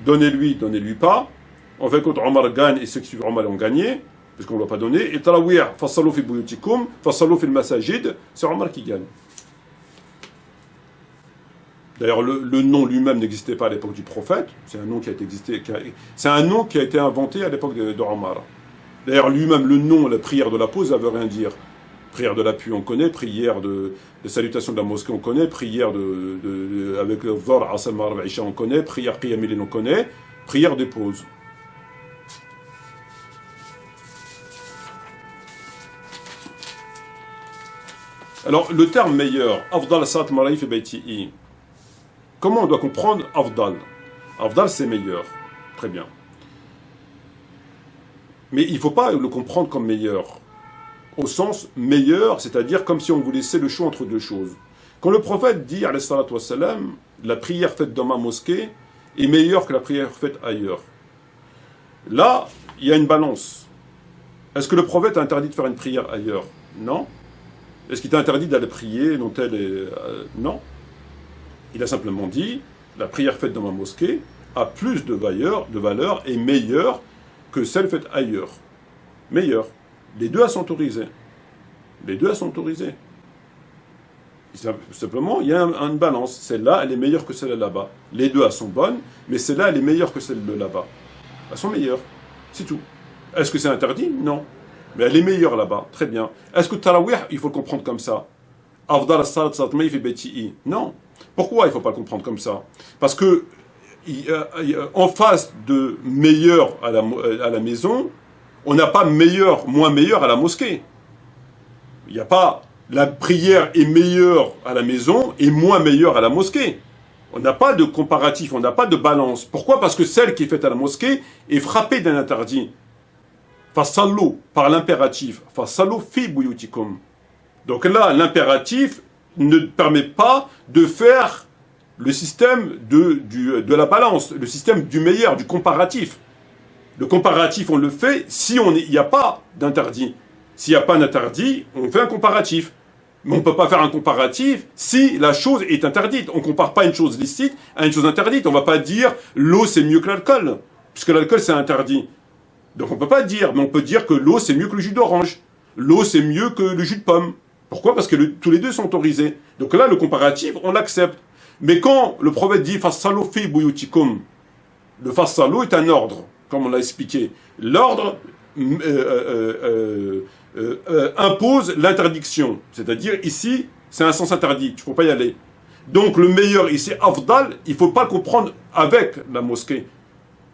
donnez-lui pas. En fait, quand Omar gagne, et ceux qui suivent Omar ont gagné, parce qu'on ne l'a pas donné, et Tarawih, fassalu fi buyutikum, fassalu fi al-masajid, c'est Omar qui gagne. D'ailleurs, le nom lui-même n'existait pas à l'époque du prophète. C'est un nom qui a été inventé à l'époque de Omar. D'ailleurs, lui-même, le nom, la prière de la pause, ça ne veut rien dire. Prière de l'appui, on connaît. Prière de salutation de la mosquée, on connaît. Prière avec le Dhar, Asal, Maghrib, Isha, on connaît. Prière Qiyamil, on connaît. Prière des pauses. Alors, le terme meilleur, Afdal Salat Maraï fi Baiti'i. Comment on doit comprendre Afdal? Afdal, c'est meilleur. Très bien. Mais il ne faut pas le comprendre comme meilleur. Au sens meilleur, c'est-à-dire comme si on vous laissait le choix entre deux choses. Quand le prophète dit, alayhi salatu wassalam, la prière faite dans ma mosquée est meilleure que la prière faite ailleurs. Là, il y a une balance. Est-ce que le prophète a interdit de faire une prière ailleurs? Non. Est-ce qu'il t'a interdit d'aller prier dans non. Il a simplement dit, la prière faite dans ma mosquée a plus de valeur et meilleure que celle faite ailleurs. Meilleure. Les deux sont autorisés. Les deux sont autorisés. Simplement, il y a une balance. Celle-là, elle est meilleure que celle là-bas. Les deux, elles sont bonnes, mais celle-là, elle est meilleure que celle de là-bas. Elles sont meilleures. C'est tout. Est-ce que c'est interdit? Non. Mais elle est meilleure là-bas. Très bien. Est-ce que Tarawih, il faut le comprendre comme ça? Afdal as-salat salat ma'i fi baiti'i. Non. Pourquoi il ne faut pas le comprendre comme ça? Parce que en face de meilleur à la maison, on n'a pas meilleur, moins meilleur à la mosquée. Il n'y a pas la prière est meilleure à la maison et moins meilleure à la mosquée. On n'a pas de comparatif, on n'a pas de balance. Pourquoi? Parce que celle qui est faite à la mosquée est frappée d'un interdit. Fasallu, par l'impératif. Fasallu fi buyutikum. Donc là, l'impératif ne permet pas de faire le système de la balance, le système du meilleur, du comparatif. Le comparatif, on le fait si il n'y a pas d'interdit. S'il n'y a pas d'interdit, on fait un comparatif. Mais on ne peut pas faire un comparatif si la chose est interdite. On ne compare pas une chose licite à une chose interdite. On ne va pas dire l'eau c'est mieux que l'alcool, puisque l'alcool c'est interdit. Donc on ne peut pas dire, mais on peut dire que l'eau c'est mieux que le jus d'orange. L'eau c'est mieux que le jus de pomme. Pourquoi? Parce que tous les deux sont autorisés. Donc là, le comparatif, on l'accepte. Mais quand le prophète dit « Fassalo fi buyutikum », le fassalo est un ordre, comme on l'a expliqué. L'ordre impose l'interdiction. C'est-à-dire, ici, c'est un sens interdit. Tu ne peux pas y aller. Donc le meilleur ici, afdal, il ne faut pas le comprendre avec la mosquée.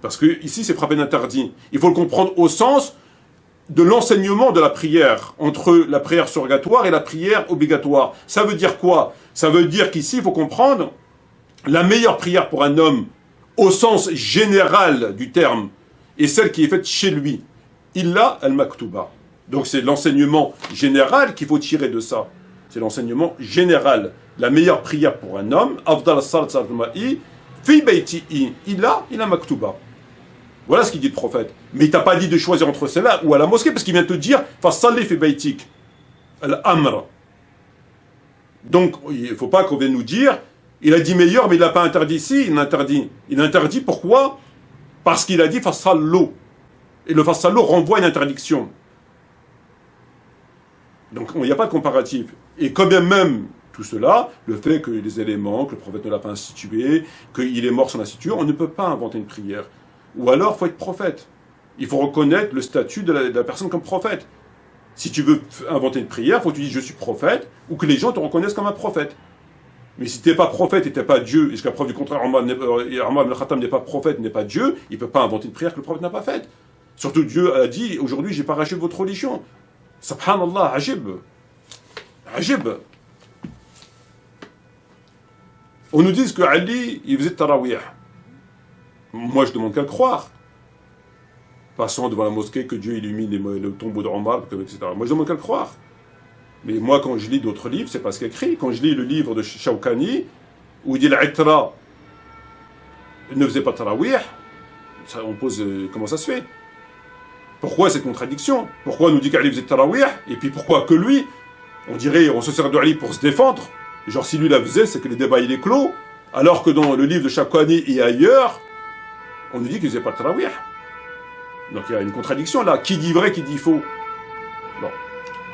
Parce que ici, c'est frappé d'interdit. Il faut le comprendre au sens de l'enseignement de la prière, entre la prière surrogatoire et la prière obligatoire. Ça veut dire quoi? Ça veut dire qu'ici, il faut comprendre la meilleure prière pour un homme, au sens général du terme, est celle qui est faite chez lui. Illa al-maktuba. Donc c'est l'enseignement général qu'il faut tirer de ça. C'est l'enseignement général. La meilleure prière pour un homme, afdal as-salat al-ma'i, fi bayti'i, illa maktuba. Voilà ce qu'il dit le prophète. Mais il t'a pas dit de choisir entre celle-là ou à la mosquée, parce qu'il vient te dire fasalli fi baytik, al-amr. Donc il ne faut pas qu'on vienne nous dire il a dit meilleur, mais il n'a pas interdit ici, il interdit. Il interdit pourquoi? Parce qu'il a dit fasallo. Et le fasallo renvoie à une interdiction. Donc il n'y a pas de comparatif. Et quand bien même tout cela, le fait que les éléments, que le prophète ne l'a pas institué, qu'il est mort sans l'instituer, on ne peut pas inventer une prière. Ou alors, il faut être prophète. Il faut reconnaître le statut de la personne comme prophète. Si tu veux inventer une prière, il faut que tu dises « je suis prophète » ou que les gens te reconnaissent comme un prophète. Mais si tu n'es pas prophète et tu n'es pas Dieu, et jusqu'à la preuve du contraire, Omar ibn Khattab n'est pas prophète, n'est pas Dieu, il ne peut pas inventer une prière que le prophète n'a pas faite. Surtout Dieu a dit « aujourd'hui, j'ai pas racheté votre religion ». Subhanallah, ajib. Ajib. On nous dit que Ali, il faisait tarawih. Moi, je demande qu'à le croire. Passant devant la mosquée, que Dieu illumine le tombeau de Omar, etc. Moi, je demande qu'à le croire. Mais moi, quand je lis d'autres livres, c'est pas ce qu'il écrit. Quand je lis le livre de Shawkani, où il dit l'Itra ne faisait pas tarawih, on pose comment ça se fait? Pourquoi cette contradiction? Pourquoi on nous dit qu'Ali faisait tarawih, et puis pourquoi que lui? On dirait, on se sert de Ali pour se défendre. Genre, si lui la faisait, c'est que le débat il est clos. Alors que dans le livre de Shawkani et ailleurs, on nous dit qu'il ne faisait pas de tarawih. Donc il y a une contradiction là. Qui dit vrai, qui dit faux? Bon.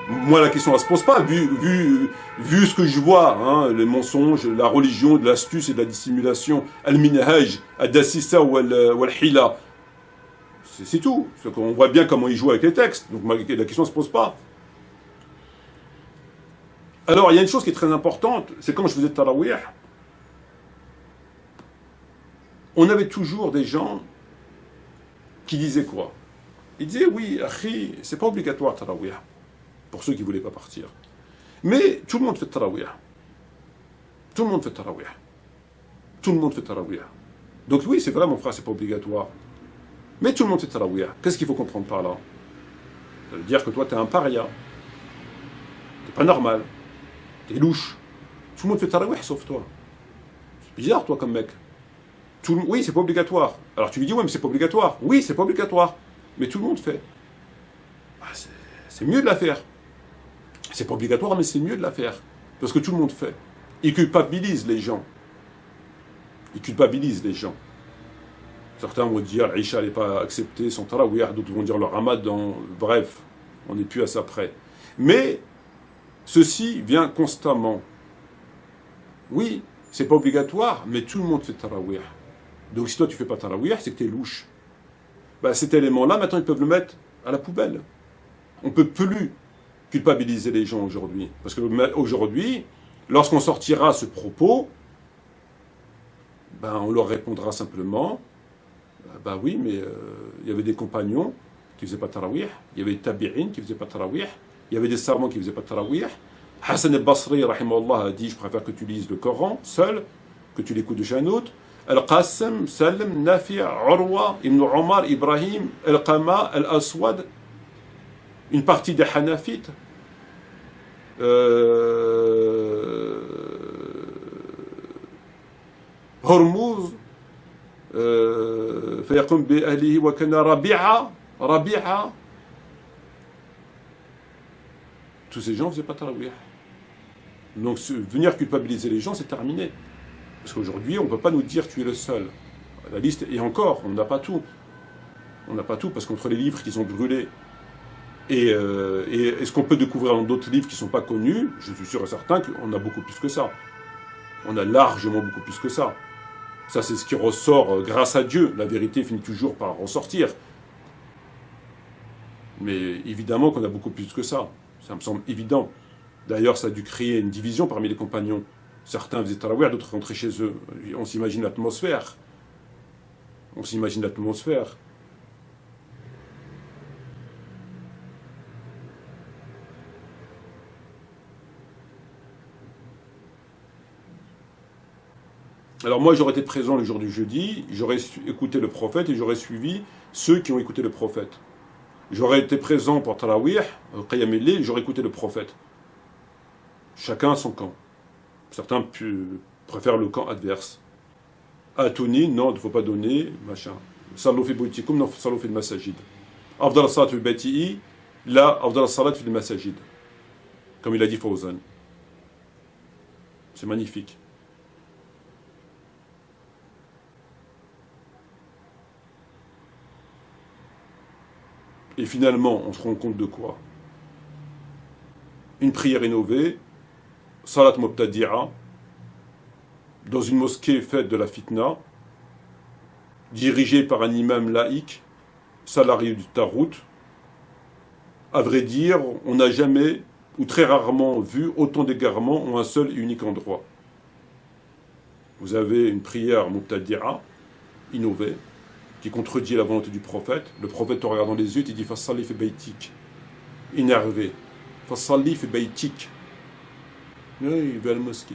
Moi, la question ne se pose pas, vu ce que je vois, hein, les mensonges, la religion, de l'astuce et de la dissimulation, al-minhaj, ad-dassissa ou al-hila. C'est tout. On voit bien comment il joue avec les textes. Donc la question ne se pose pas. Alors, il y a une chose qui est très importante, c'est quand je faisais tarawih, on avait toujours des gens qui disaient quoi? Ils disaient, oui, akhi, c'est pas obligatoire tarawih, pour ceux qui ne voulaient pas partir. Mais tout le monde fait tarawih. Tout le monde fait tarawih. Tout le monde fait tarawih. Donc oui, c'est vrai, mon frère, c'est pas obligatoire. Mais tout le monde fait tarawih. Qu'est-ce qu'il faut comprendre par là? Ça veut dire que toi, tu es un paria. T'es pas normal. T'es louche. Tout le monde fait tarawih sauf toi. C'est bizarre, toi, comme mec. Oui, c'est pas obligatoire. Alors tu lui dis, ouais, mais c'est pas obligatoire. Oui, c'est pas obligatoire. Mais tout le monde fait. Ah, c'est mieux de la faire. C'est pas obligatoire, mais c'est mieux de la faire. Parce que tout le monde fait. Il culpabilise les gens. Il culpabilise les gens. Certains vont dire, l'Aïcha n'est pas acceptée, son tarawih. D'autres vont dire le ramadan. Bref, on n'est plus à ça près. Mais ceci vient constamment. Oui, c'est pas obligatoire, mais tout le monde fait tarawih. Donc si toi tu fais pas tarawih, c'est que tu es louche. Ben, cet élément-là, maintenant, ils peuvent le mettre à la poubelle. On ne peut plus culpabiliser les gens aujourd'hui. Parce qu'aujourd'hui, lorsqu'on sortira ce propos, ben, on leur répondra simplement, ben oui, mais il y avait des compagnons qui ne faisaient pas tarawih, il y avait des tabi'in qui ne faisaient pas tarawih, il y avait des savants qui ne faisaient pas tarawih. Hassan al-Basri, rahimahullah, a dit, je préfère que tu lises le Coran seul, que tu l'écoutes de chez un autre. Al-Qasim, Salim, Nafi', Urwa, Ibn Omar, Ibrahim, Al-Qama, Al-Aswad, une partie des Hanafites, هرمز فيقوم بأهله وكان ربيعة. Tous ces gens ne faisaient pas tarawih. Donc venir culpabiliser les gens, c'est terminé. Parce qu'aujourd'hui, on ne peut pas nous dire tu es le seul. La liste, et encore, on n'a pas tout. On n'a pas tout, parce qu'entre les livres qui sont brûlés et est-ce qu'on peut découvrir dans d'autres livres qui ne sont pas connus, je suis sûr et certain qu'on a beaucoup plus que ça. On a largement beaucoup plus que ça. Ça, c'est ce qui ressort grâce à Dieu. La vérité finit toujours par ressortir. Mais évidemment qu'on a beaucoup plus que ça. Ça me semble évident. D'ailleurs, ça a dû créer une division parmi les compagnons. Certains faisaient tarawih, d'autres rentraient chez eux. On s'imagine l'atmosphère. On s'imagine l'atmosphère. Alors moi, j'aurais été présent le jour du jeudi, j'aurais écouté le prophète et j'aurais suivi ceux qui ont écouté le prophète. J'aurais été présent pour Tarawih, Qiyam al-Layl, j'aurais écouté le prophète. Chacun a son camp. Certains préfèrent le camp adverse. Atoni, non, il ne faut pas donner, machin. Sallu fi buytikum, non, sallu fi al-masajid. Afdal salat fi bayti'i, la afdal salat fi al-masajid. Comme il a dit Fawzan. C'est magnifique. Et finalement, on se rend compte de quoi? Une prière innovée, salat mubtadi'a, dans une mosquée faite de la fitna, dirigée par un imam laïque, salarié du Tarout. À vrai dire, on n'a jamais, ou très rarement, vu autant d'égarements en un seul et unique endroit. Vous avez une prière mubtadi'a, innovée, qui contredit la volonté du prophète. Le prophète te regarde dans les yeux et te dit « Fassalli fi baytik ». Énervé. « Fassalli fi baytik ». Il va à la mosquée.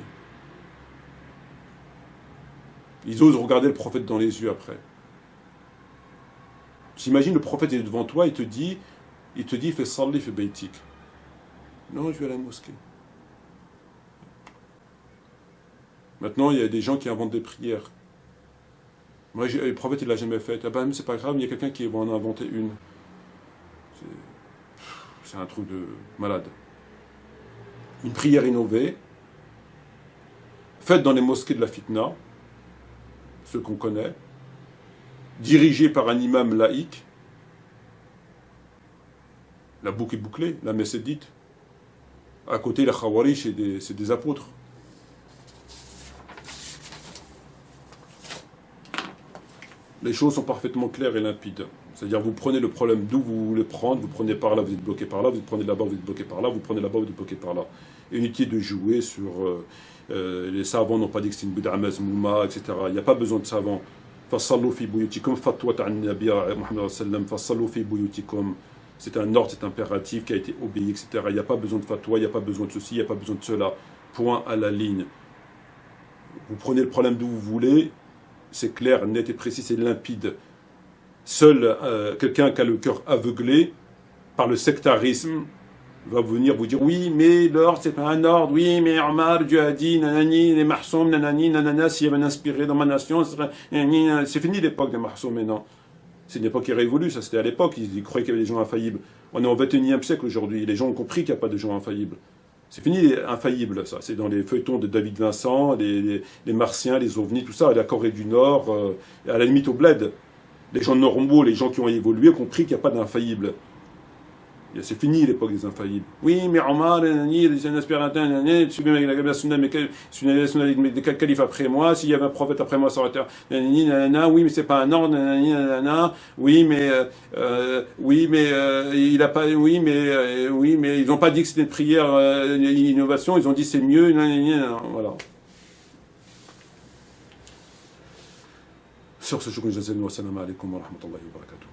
Ils osent regarder le prophète dans les yeux après. J'imagine le prophète est devant toi et te dit « Fassalli fi baytik ». Non, je vais à la mosquée. Maintenant, il y a des gens qui inventent des prières. Moi, le prophète, il l'a jamais fait. Ah ben, mais c'est pas grave, il y a quelqu'un qui va en inventer une. C'est un truc de malade. Une prière innovée, faite dans les mosquées de la fitna, ceux qu'on connaît, dirigée par un imam laïque. La boucle est bouclée, la messe est dite. À côté, les Khawarij, c'est des apôtres. Les choses sont parfaitement claires et limpides. C'est-à-dire, vous prenez le problème d'où vous voulez prendre, vous prenez par là, vous êtes bloqué par là, vous prenez là-bas, vous êtes bloqué par là, vous prenez là-bas, vous êtes bloqué par là. Inutile de jouer sur... les savants n'ont pas dit que c'est une bid'a mazmouma, etc. Il n'y a pas besoin de savants. Fassallu fi buyutikum, fatwa ta'an nabiyya Muhammad sallam, fassallu fi buyutikum. C'est un ordre, c'est un impératif qui a été obéi, etc. Il n'y a pas besoin de fatwa, il n'y a pas besoin de ceci, il n'y a pas besoin de cela. Point à la ligne. Vous prenez le problème d'où vous voulez, c'est clair, net et précis, c'est limpide. Seul quelqu'un qui a le cœur aveuglé par le sectarisme va venir vous dire oui, mais l'ordre, c'est pas un ordre, oui, mais Omar, Dieu a dit, nanani, les Mahsoum, nanani, nanana, s'il y avait un inspiré dans ma nation, c'est fini l'époque des Mahsoum maintenant. C'est une époque qui est révolue, ça c'était à l'époque, ils croyaient qu'il y avait des gens infaillibles. On est au XXIe siècle aujourd'hui, les gens ont compris qu'il n'y a pas de gens infaillibles. C'est fini, infaillible, ça. C'est dans les feuilletons de David Vincent, les Martiens, les ovnis, tout ça, la Corée du Nord, à la limite au bled. Les gens normaux, les gens qui ont évolué, ont compris qu'il n'y a pas d'infaillible. C'est fini l'époque des infaillibles. Oui, mais Omar, les aspirateurs, des califes après moi, s'il y avait un prophète après moi, ça aurait été. Oui, mais c'est pas un ordre, oui, mais il a pas. Oui, mais ils n'ont pas dit que c'était une prière, une innovation, ils ont dit c'est mieux, voilà. Sur ce, je vous remercie. Wassalamu alaikum wa rahmatullahi wa barakatuh.